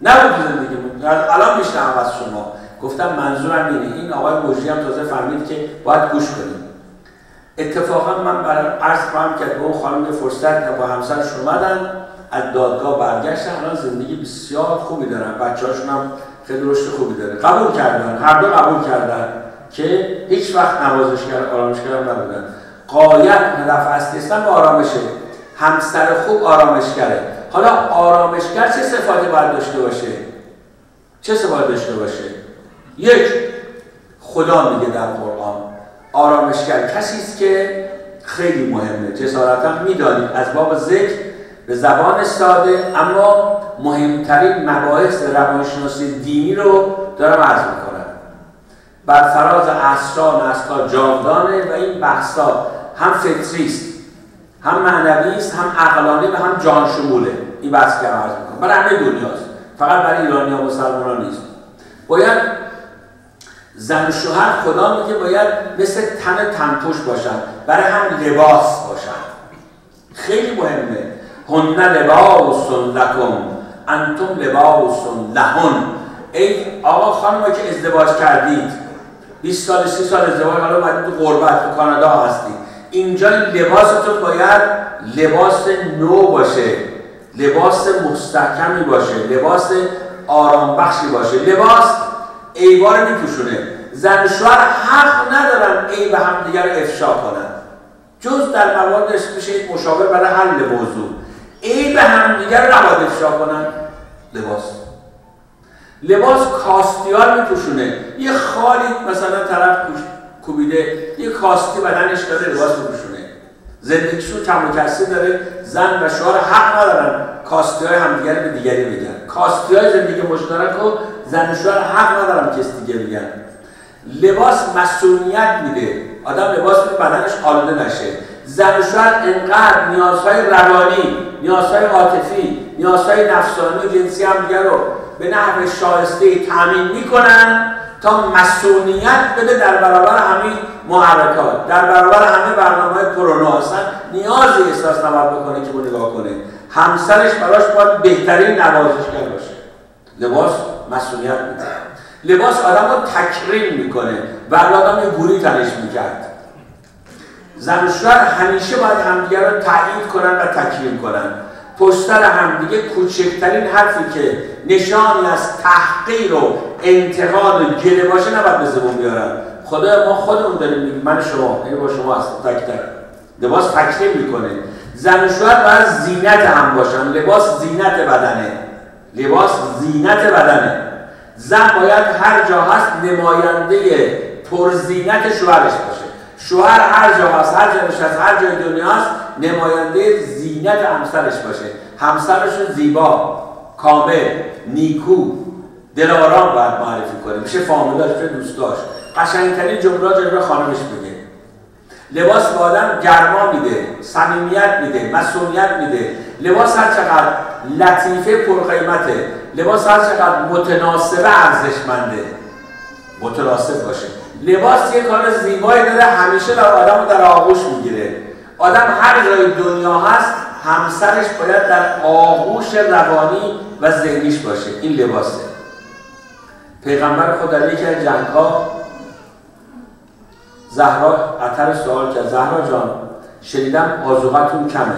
[SPEAKER 1] تو زندگی ما، الان میشنم از شما. گفتم منظورم اینه. این آقای مجری هم تازه فهمید که باید گوش کنیم. اتفاقا من برای عرض خواهم کرد به اون خانم فرصت با همسرش اومدن از دادگاه برگشتن، الان زندگی بسیار خوبی دارن، بچه‌هاشون هم خیلی رشد خوبی داره. قبول کردن، هر دو قبول کردن که هیچ وقت نوازشگر آرامشگر هم نبودن. غایت هدف اصلی هستن به آرامشه. همسر خوب آرامشگره. حالا آرامشگر چه صفاتی باید داشته باشه؟ چه صفاتی داشته باشه؟ یک، خدا میگه در قرآن آرامشگر کسی است که خیلی مهمه، جسارتا میدانید از باب ذکر به زبان ساده اما مهمترین مباحث روانشناسی دینی رو دارم عرض میکنم. بر فراز عصرها نسل‌ها جاودانه و این بحثا هم فطری است، هم معنوی است، هم عقلانی و هم جان شموله. این بحث که عرض میکنم برای همه دنیاست، فقط برای ایرانی‌ها و مسلمانان نیست. باید زن و شوهر خدا میگه باید مثل تنپوش باشن، برای هم لباس باشن. خیلی مهمه. هن لباس لکم انتم لباس لهن. ای آقا خانم که ازدواج کردید 20 سال 30 سال ازدواج، حالا اومدید تو غربت تو کانادا هستید، اینجا لباستون باید لباس نو باشه، لباس مستحکمی باشه، لباس آرام بخشی باشه. لباس عیبا رو میپوشونه. زن و شوهر حق ندارن عیب همدیگر رو افشا کنن، جز در مواردش میشه یک مشاور برای حل موضوع. عیب همدیگر رو نباید افشا کنن. لباس کاستیار میپوشونه. یه خالی مثلا طرف کوبیده یه کاستی بدنش داره لباس میپوشونه، زندگیشون کم و کسی داره. زن و شوهر حق ندارن کاستی‌های همدیگر به دیگری بگن. کاستی‌های زندگی مشترک رو زن و شوهر حق ندارن کسی دیگه بگن. لباس مسئولیت میده، آدم لباس میده بدنش آلوده نشه. زن و شوهر انقدر نیازهای روانی، نیازهای عاطفی، نیازهای نفسانی و جنسی همدیگر رو به نحو شایسته تامین میکنن تا مسئولیت بده در برابر همین محرکات، در برابر همه برنامه‌های کرونا. هستن نیازی احساس نباید بکنه که رو نگاه کنه. همسرش براش باید بهترین نوازشگر باشه. لباس مسئولیت میده. لباس آدم رو تکریم میکنه و آدم یه گوری تنش میکرد. زن و شوهر همیشه باید همدیگر رو تایید کنن و تکریم کنن. پشت سر همدیگه کوچکترین حرفی که نشانی از تحقیر و انتقاد و گله باشه نباید به زبون بیارن. خدا ما خودمون داریم میگیم، من شما، یعنی با شما هستم تک تک. لباس تکریم میکنه. زن و شوهر باید زینت هم باشن. لباس زینت بدنه. لباس زینت بدنه. زن باید هر جا هست نماینده پرزینت شوهرش باشه. شوهر هر جا هست، هر جا نشست، هر جای دنیا هست، نماینده زینت همسرش باشه. همسرش رو زیبا، کامل، نیکو، دلارام باید معرفی کنه. میشه فامیلاش، میشه دوستاش. قشنگترین جملات رو خانمش بگه. لباس به آدم گرما میده، صمیمیت میده، مسئولیت میده. لباس هر چقدر لطیفه پرقیمته، لباس هر چقدر متناسبه ارزشمنده، متناسب باشه. لباس یه کار زیبایی داره، همیشه در آدم در آغوش میگیره. آدم هر جای دنیا هست همسرش باید در آغوش روانی و ذهنیش باشه. این لباسه. پیغمبر خدا در یکی از جنگ‌ها زهرا عطر سوال کرد، زهرا جان شنیدم آذوقه‌تون کمه.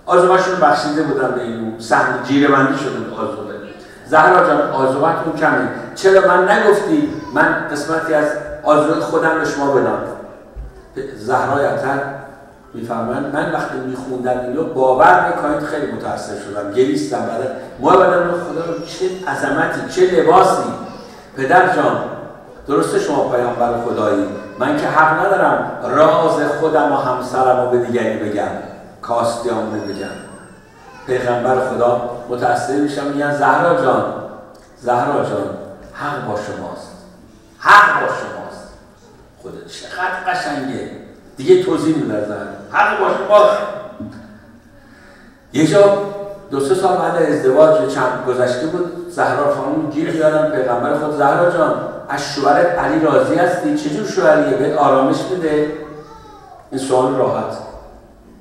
[SPEAKER 1] آذوقه‌شون بخشیده بودن به این سهم جیره‌بندی شده به آذوقه. زهرا جان آذوقه‌تون کمه، چرا من نگفتی من قسمتی از آذوقه خودم به شما بدم؟ زهرا عطر میفهمن من وقتی میخوندم اینو باور میکنید خیلی متاثر شدم، گریستم. برای ما بدم خدا چه عظمتی، چه لباسی. پدر جان درسته شما پیامبر خدایی، من که حق ندارم راز خودم و همسرم رو به دیگری بگم، کاستیامو بگم. پیغمبر خدا متأثر میشم، میگن زهرا جان، زهرا جان حق با شماست، حق با شماست. خودت چقدر قشنگه، دیگه توضیح میده زهرا، حق با شماست. یه جا 2-3 سال بعد ازدواج چند گذشته بود، زهرا خانم گیر بیارن پیغمبر خود، زهرا جان از شوهرت علی راضی هستی؟ چجور شوهریه؟ بهت آرامش میده؟ این سوال راحت،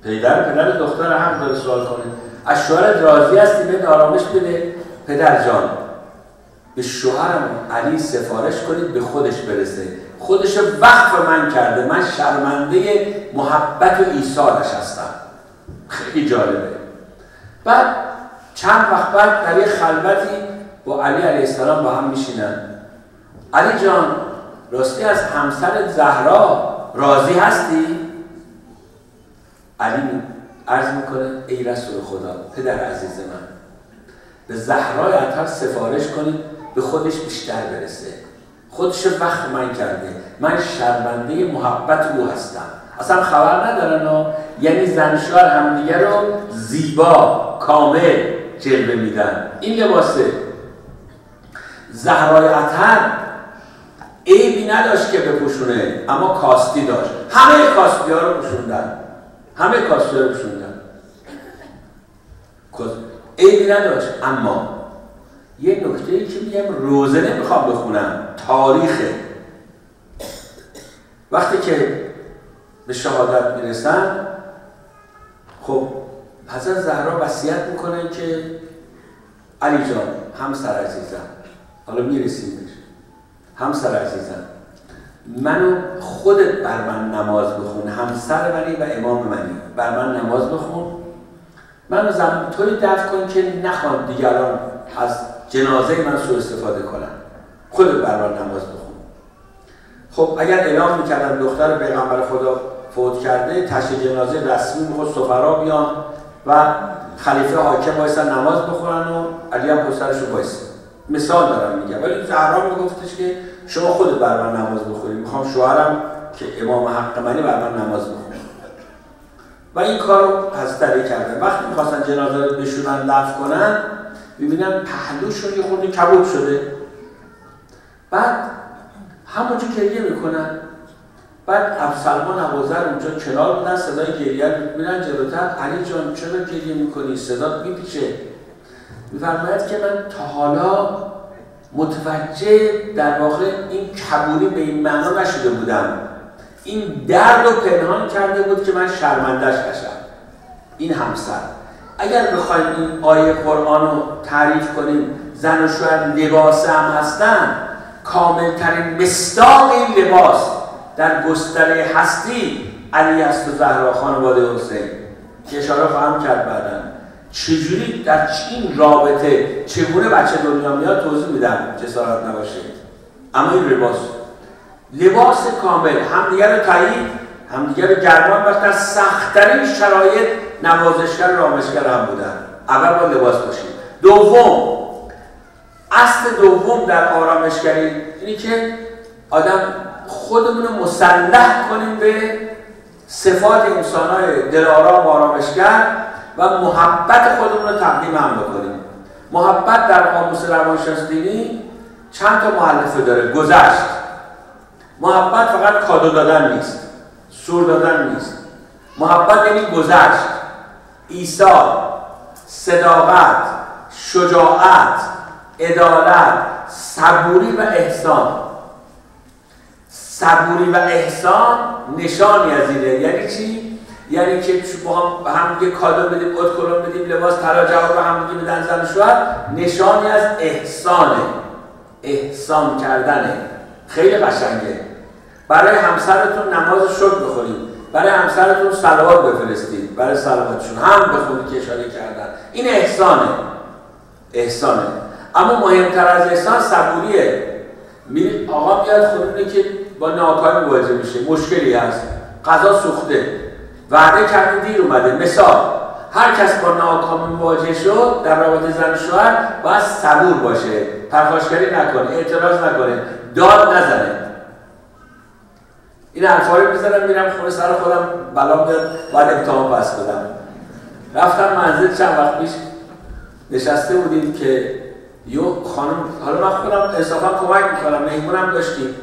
[SPEAKER 1] پدر دختر هم داره سوال کنه، از شوهرت راضی هستی؟ بهت آرامش بده؟ پدر جان به شوهرم علی سفارش کنید به خودش برسه، خودش وقف من کرده، من شرمنده محبت و ایثارش هستم. خیلی جالبه. بعد چند وقت بعد در یه خلوتی با علی علیه السلام با هم میشینن. علی جان راستی از همسر زهرا راضی هستی؟ علی عرض میکنه ای رسول خدا، پدر عزیز من، به زهرای اطهر سفارش کنید به خودش بیشتر برسه، خودش وقت من کرده، من شرمنده محبت او هستم. اصلا خبر ندارن یعنی زن شوهر همدیگه رو زیبا کامل جلوه میدن. این لباسه. زهرای اطهر عیبی نداشت که بپوشونه، اما کاستی داشت. همه کاستی ها رو پوشوندن، همه کاستی ها رو پوشوندن، عیبی نداشت. اما یه نکته‌ای که میگم روزه نمیخوام بخونم، تاریخه. وقتی که به شهادت میرسن، خب حضرت زهرا وصیت میکنه که علی جان همسر عزیزم، حالا میرسیم بهش، همسر عزیزم منو خودت بر من نماز بخون، همسر منی و امام منی، بر من نماز بخون، منو طوری دفع کن که نخوان دیگران از جنازه من سوء استفاده کنن، خودت بر من نماز بخون. خب اگر اعلام میکردن دختر پیغمبر خدا فوت کرده، تشییع جنازه رسمی میخواد سفرا بیان و خلیفه حاکم وایسن نماز بخورن و علی هم پسرش رو وایسه. مثال دارم میگم، ولی زهرا میگفتش که شما خودت بر من نماز بخورید، میخوام شوهرم که امام حق منی بر من نماز بخوره. و این کارو حضرت علی کردن. وقتی میخواستن جنازه رو بشورن دفن کنن، میبینن پهلوشون یه خورده کبود شده. بعد همونجا گریه میکنن. بعد ابوسلمان ابوذر اونجا کنار بودن، صدای گریه میبینن جلوتر، علی جان چرا گریه میکنی؟ صدات میپیچه. میفرماید که من تا حالا متوجه در واقع این کبودی به این معنا نشده بودم. این درد رو پنهان کرده بود که من شرمندش نشم. این همسر. اگر بخوایم این آیه قرآن رو تعریف کنیم، زن و شوهر لباس هم هستن، کاملترین مصداق این لباس در گستره هستی علی است و زهرا خانواده حسین که اشاره خواهم کرد بعداً. چجوری در این رابطه چگونه بچه دنیا میاد توضیح میدم، جسارت نباشه. اما این لباس کامل، همدیگر رو تایید، همدیگر رو گرمان وقت در سخت‌ترین شرایط نوازشگر رامشگر هم بودن. اول با لباس باشید. دوم، اصل دوم در آرامشگری اینی که آدم خودمون رو مسلح کنیم به صفات انسان‌های دلارام و آرامشگر و محبت خودمون رو تقدیم هم بکنیم. محبت در قاموس روانشناسی دینی چند تا مؤلفه داره. گذشت. محبت فقط کادو دادن نیست، سور دادن نیست. محبت یعنی گذشت، ایثار، صداقت، شجاعت، عدالت، صبوری و احسان. صبوری و احسان نشانی از اینه. یعنی چی؟ یعنی که با هم یه کادو بدیم، ادکلون بدیم، لباس طلا جواب رو هم دیگه بدن زن و شوهر، نشانی از احسانه، احسان کردنه. خیلی قشنگه. برای همسرتون نماز شکر بخونید، برای همسرتون صلوات بفرستید، برای صلواتشون هم بخونید که اشاره کردن. این احسانه، احسانه. اما مهمتر از احسان صبوریه. آقا میاد خودمونه که با ناکامی مواجه میشه، مشکلی هست، غذا سوخته، وعده کرده دیر اومده. مثال، هر کس با ناکامی مواجه شد در رابطه زن و شوهر باید صبور باشه، پرخاشگری نکنه، اعتراض نکنه، داد نزنه. این حرفا رو میزنم میرم خونه، سر خودم بلا میاد، باید امتحان پس بدم. رفتم منزل چند وقت پیش، نشسته بودیم که یو خانم، حالا من خودم انصافا کمک میکنم، مهمونم داشتیم،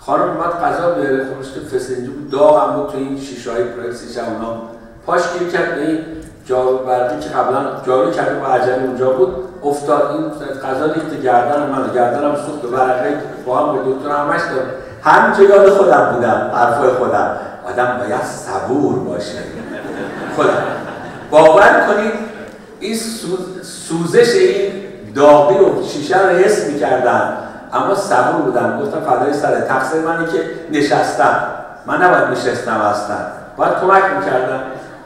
[SPEAKER 1] خانم اومد غذا بیاره، خودش تو فسنجی بود، داغ هم بود تو این شیشه‌های پرکسیش اونا، پاش گیر کرد به این جارو برقی که قبلا جارو کرده با عجله اونجا بود، افتاد این غذا ریخت گردن من، گردنم سوخت و ورقه با هم با دکتر همش داد. همینجا یاد خودم بودم، حرفای خودم، آدم باید صبور باشه. خودم باور کنید این سوزش این داغی و شیشه رو حس می‌کردم، اما صبور بودم. گفتم فدای سرت، تقصیر منه که نشستم، من نباید میشستم، اصلا باید کمک میکردم،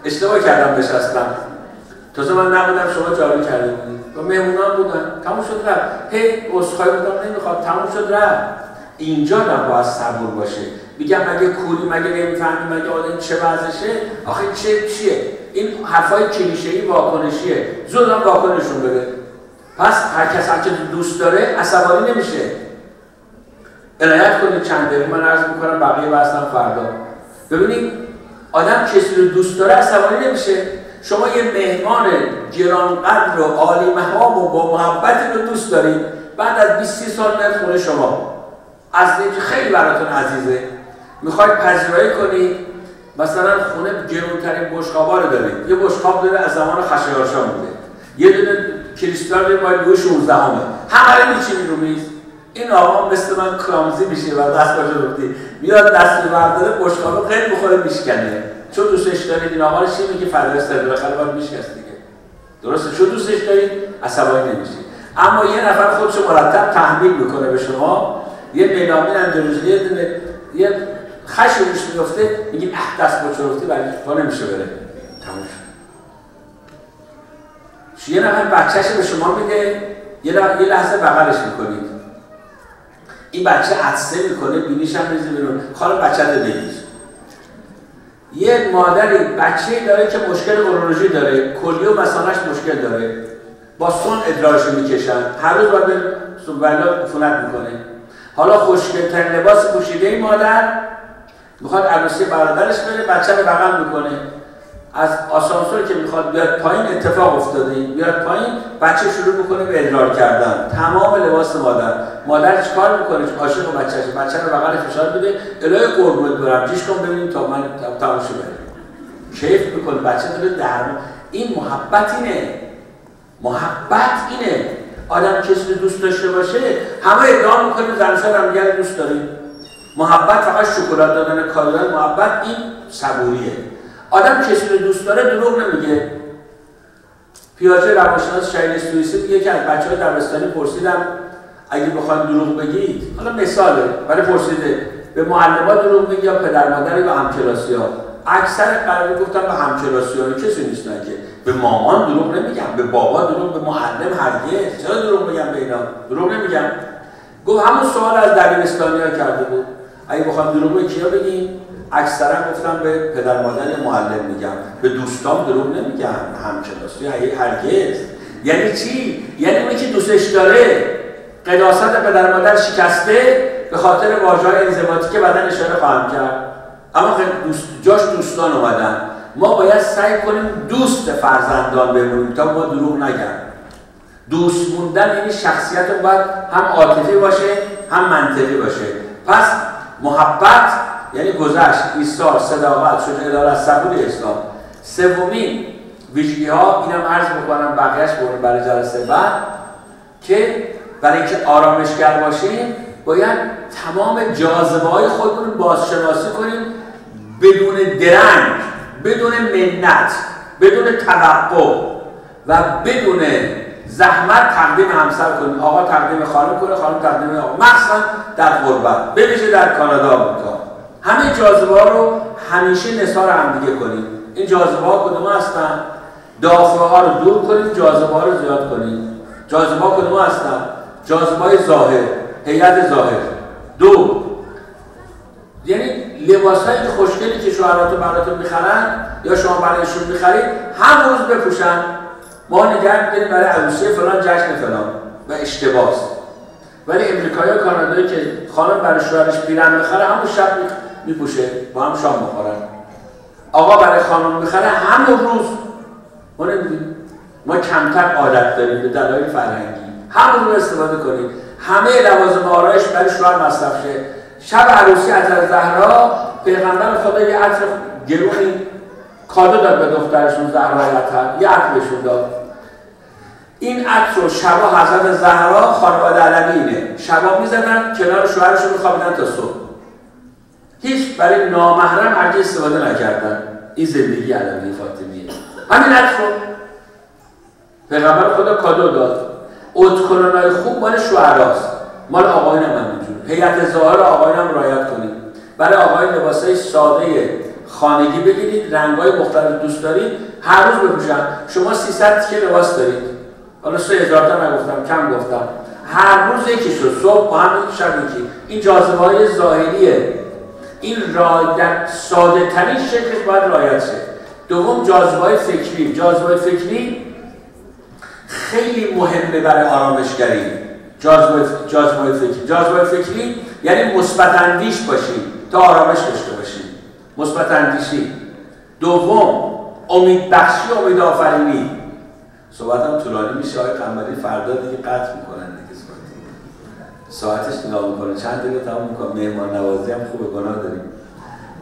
[SPEAKER 1] اشتباه کردم نشستم. تازه من نبودم، شما جاری کرده بودید و مهمونان بودن، تموم شد رفت. هی عذرخواهی بودم نمیخواد، تموم شد رفت. اینجا هم باید صبور باشه. میگم مگه کوری، مگه نمیفهمی، مگه آدم چه وضعشه؟ آخه چیه؟ این حرفای کلیشه‌ای واکنشیه، زود هم واکنشون بده. پس هر کس هر چه دوست داره عصبانی نمیشه. عنایت کنید چند دقیقه من عرض میکنم، بقیه بحثم فردا. ببینید آدم کسی رو دوست داره عصبانی نمیشه. شما یه مهمان گرانقدر و عالی مقام و با محبتی رو دوست دارید، بعد از 20 سال میاد خونه شما، از اینکه خیلی براتون عزیزه، میخواید پذیرایی کنید، مثلا خونه گرونترین بشقابا رو دارید، یه بشقاب داره از زمان خشایارشا بوده، یه دونه کریستال داره با لوح 16 همه رو میچینی رو میز. این آقا مثل من کلامزی میشه و دست باشه رفتی میاد دست برداره بشقابو خیلی بخوره میشکنه، چون دوستش دارید این آقا رو چی میگه فردا سر بالاخره باید میشکست دیگه، درسته؟ چون دوستش دارید عصبانی نمیشید. اما یه نفر خودشو مرتب تحمیل میکنه به شما، یه ملامین اندروژی یه خشم روش میفته، میگیم دست با چرفتی برای پا نمیشه بره، تموم شد. یه نفر بچه‌ش به شما میده، یه لحظه بغلش میکنید، این بچه عطسه میکنه، بینیش هم ریزی بیرون، خاله بچه رو بگیر. یه مادری بچه‌ای داره که مشکل اورولوژی داره، کلیه و مثانه‌اش مشکل داره، با سون ادرارشو میکشن، هر روز باید سوبرلا عفونت میکنه. حالا خوشگل‌ترین لباس پوشیده این مادر میخواد عروسی برادرش بره، بچه رو بغل میکنه، از آسانسور که میخواد بیاد پایین اتفاق افتاده، بیاد پایین بچه شروع میکنه به ادرار کردن، تمام لباس مادر چیکار میکنه؟ عاشق بچه‌شه، بچه رو بغل فشار میده، الهی قربونت برم جیش کن ببینیم تا من تماشا بریم، کیف میکنه، بچه داره درمان. این محبت اینه. آدم کسی رو دوست داشته باشه، همه ادعا میکنه زنشان هم دیگر دوست داریم. محبت فقط شکلات دادن، کار دادن، محبت این صبوریه. آدم کسی رو دوست داره دروغ نمیگه. پیاژه روانشناس شهیر سوئیسی میگه که از بچه‌های دبستانی پرسیدم اگه بخواید دروغ بگید، حالا مثاله، ولی پرسیده به معلم‌ها دروغ میگی یا پدر مادر یا همکلاسی‌ها؟ اکثر قراره گفتن به همکلاسی‌ها، کسی نیستن که به مامان دروغ نمیگم، به بابا دروغ، به معلم هرگز. چرا دروغ میگم به اینا؟ دروغ نمیگم. گفت همون سوال از دبیرستانی‌ها کرده بود. اگه بخوام دروغ به کیا بگیم؟ اکثرا گفتم به پدر مادر یا معلم میگم، به دوستام دروغ نمیگم، همکلاسی هرگز. یعنی چی؟ یعنی اونی که دوستش داره قداست پدر مادر شکسته به خاطر واژه‌های انضباطی که بعداً اشاره خواهم کرد، اما جاش دوستان اومدن. ما باید سعی کنیم دوست فرزندان بمونیم تا ما دروغ نگم. دوست موندن یعنی شخصیت باید هم عاطفی باشه هم منطقی باشه. پس محبت یعنی گذشت، ایثار، صداقت، شجاعت، صبوری اسلام. سومین ویژگی‌ها اینم عرض می‌کنم، بقیه‌اش برای جلسه بعد، که برای اینکه آرامشگر باشیم باید تمام جاذبه‌های خودمون رو بازشناسی کنیم، بدون درنگ، بدون منت، بدون توقع و بدون زحمت تقدیم همسر کنیم. آقا تقدیم خانم کنه، خانم تقدیم آقا، مخصوصا در غربت، بویژه در کانادا آمریکا. همه جاذبه‌ها رو همیشه نثار همدیگه کنیم. این جاذبه‌ها کدوم هستن؟ دافعه‌ها رو دور کنیم، جاذبه‌ها رو زیاد کنیم. جاذبه‌ها کدوم هستن؟ جاذبه‌های ظاهر، هیئت ظاهر. دو، یعنی لباسایی که خوشگلی که شوهراتون براتون میخرن یا شما برایشون میخرید هم روز بپوشن. ما نگه می‌داریم برای عروسی فلان، جشن فلان و اشتباهست. ولی امریکایی و کانادایی که خانم برای شوهرش پیرهن میخره همون شب میپوشه، با هم شام میخورن. آقا برای خانم میخره همون روز. ما نمیدونیم، ما کمتر عادت داریم به دلایل فرهنگی. همون رو استفاده کنید. همه لوازم آرایش برای شوهر مصرف شه. شب عروسی عطر زهرا پیغمبر خدا یه عطر گرونی کادو داد به دخترشون زهرای عطر، یه عطر بهشون داد. این عطر رو شبا حضرت زهرا خانواده علوی اینه شبا میزدن کنار شوهرشون میخوابیدن تا صبح. هیچ برای نامحرم هرگز استفاده نکردن. این زندگی علوی فاطمیه. همین عطر رو پیغمبر خدا کادو داد. ادکلونای خوب مال شوهراست، مال آقایون هم همینجور. هیئت ظاهر آقایون هم رعایت کنید. برای آقایون لباسای ساده خانگی بگیرید، رنگ‌های مختلف دوست دارید، هر روز بپوشن. شما 300 تیکه لباس دارید، حالا 3000 تا نگفتم، کم گفتم. هر روز یکیشو صبح با هم شب یکی. این جاذبه‌های ظاهریه. این در ساده ترین شکلش باید رعایت شه. دوم جاذبه‌های فکری. جاذبه‌های فکری خیلی مهمه برای آرامشگری. جاذبه فکری یعنی مثبت اندیش باشید تا آرامش داشته باشید. مثبت اندیشی. دوم امید بخشی، امید آفرینی. صحبتم طولانی میشه. آقای قمری فردا دیگه قطع میکنن دیگه ساعتش نگاه میکنه چند دقیقه تمام میکنه. مهمان نوازی هم خوبه، گناه داریم.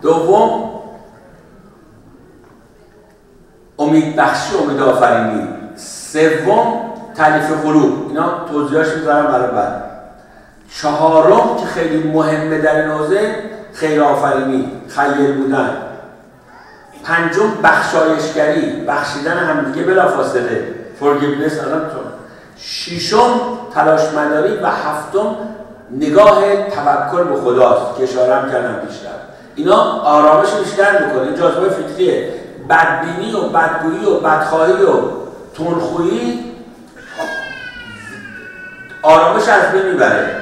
[SPEAKER 1] دوم امید بخشی، امید آفرینی. سوم تالیف غروب. اینا توضیحاش میذارم برای بعد. چهارم که خیلی مهمه در این حوزه خیر آفرینی، خیر بودن. پنجم بخشایشگری، بخشیدن همدیگه بلافاصله، forgiveness. ششم تلاش مداری و هفتم نگاه توکل به خداست که اشاره هم کردم بیشتر. اینا آرامش بیشتر میکنه. جاذبه فکریه. بدبینی و بدگویی و بدخواهی و تندخویی آرامش از بین میبره.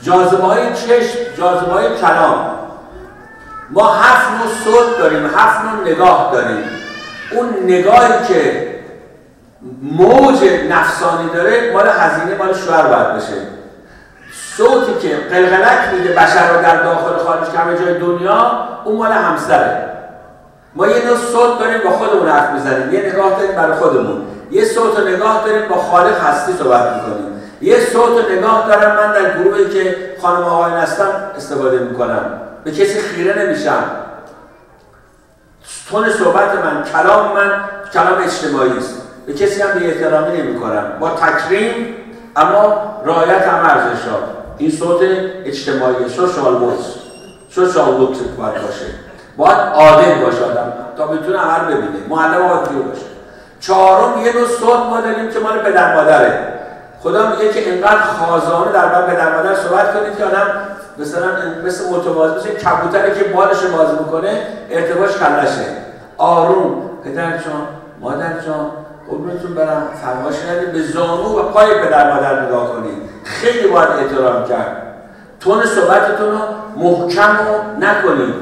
[SPEAKER 1] جاذبه‌های چشم، جاذبه‌های کلام. ما 7 نوع صوت داریم، 7 نوع نگاه داریم. اون نگاهی که موج نفسانی داره مال هزینه، مال شوهر باید بشه. صوتی که قلقلک میده بشر رو در داخل خارج که همه جای دنیا، اون مال همسره. ما یه نوع صوت داریم با خودمون حرف میزنیم، یه نگاه داریم برای خودمون، یه صوت و نگاه داریم با خالق هستی صحبت میکنیم، یه صوت و نگاه دارم من در گروهی که خانم آقایون هستم استفاده میکنم، به کسی خیره نمیشم. تون صحبت من، کلام اجتماعی است، به کسی هم بی احترامی نمیکنم، با تکریم اما رعایت همه ارزش‌ها. این صوت اجتماعی، سوشال ووکس باید باشه. باید عادل باشه آدم تا بتونه عمل ببینه، معلم عادلی باشه. چهارم یه نوع صوت ما داریم که مال پدر مادره. خدا میگه که اینقدر خازانه در باب پدر مادر صحبت کنید که آدم مثل متواضع بشه، کبوتری که بالش باز میکنه ارتباطش کلشه. آروم، پدر جان، مادر جان، قربونتون برم، فرمایش ندید، به زانو و پای پدر مادر نگاه کنید. خیلی باید احترام کرد. تون صحبتتون رو محکم رو نکنید،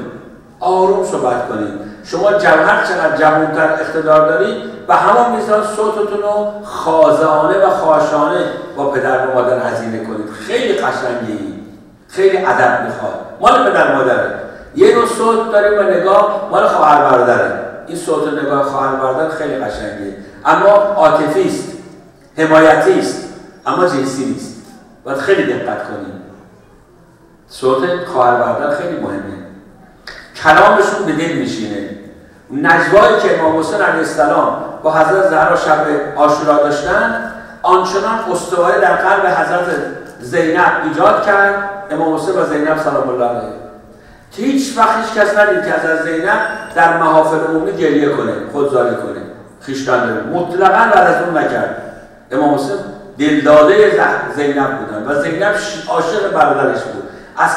[SPEAKER 1] آروم صحبت کنید. شما جوهر چقدر جوان‌تر اقتدار دارید و همان میزان صوتتون رو خازانه و خاشانه با پدر و مادر هزینه کنید. خیلی قشنگی، خیلی ادب میخواد. مال پدر مادره. یه نوع صوت داریم و نگاه مال خواهر برادره. این صوت و نگاه خواهر برادر خیلی قشنگه، اما عاطفی است، حمایتی است، اما جنسی نیست. باید خیلی دقت کنیم. صوت خواهر برادر خیلی مهمه. کلامشون به دل میشینه. نجوایی که امام حسین علیه السلام با حضرت زهرا شب عاشورا داشتن آنچنان استواره در قلب حضرت زینب ایجاد کرد، امام حسین و زینب سلام الله علیه، که هیچ وقت هیچ کس ندید که حضرت زینب در محافل عمومی گریه کنه، خودزاری کنه، خویشتن داره. مطلقاً بعد از اون نکرد. امام حسین دلداده زینب بودن و زینب عاشق برادرش بود. از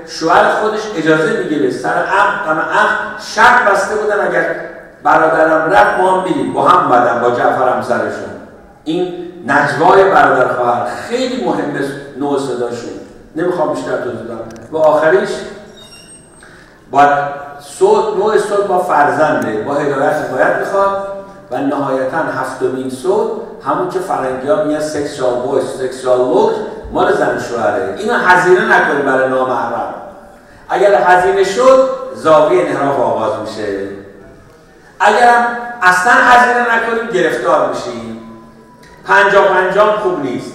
[SPEAKER 1] شوهر خودش اجازه میگیره، سر عقد شرط بسته بودن اگر برادرم رفت ما هم میریم، با هم بدن با جعفر همسرشون. این نجوای برادر خواهر خیلی مهمه، نوع صداشون. نمیخوام بیشتر توضیح بدم. و آخریش باید نوع صوت با فرزنده، با هدایت میخواد. و نهایتا هفتمین صوت همون که فرنگی ها میگن سکشوال وایس، سکشوال لوک، مال زن شوهره. اینو هزینه نکنید برای نامحرم. اگر هزینه شد زاویه انحراف آغاز میشه. اگر اصلا هزینه نکنید گرفتار میشیم. 50-50 خوب نیست.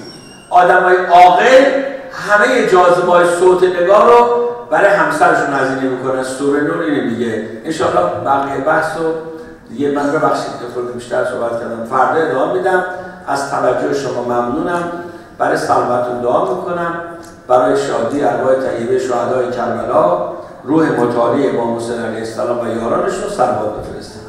[SPEAKER 1] آدمای عاقل همه جاذبه‌های صوت نگاه رو برای همسرشون هزینه میکنن. سوره نور اینه میگه. انشاءالله بقیه بحث رو دیگه من ببخشید که خود بیشتر صحبت کردم، فردا ادامه میدم. از توجه شما ممنونم. برای سلامتتون دعا میکنم، برای شادی ارواح طیبه شهدای کربلا، روح متعالی امام حسین علیه السلام و یارانشون صلوات بفرستید.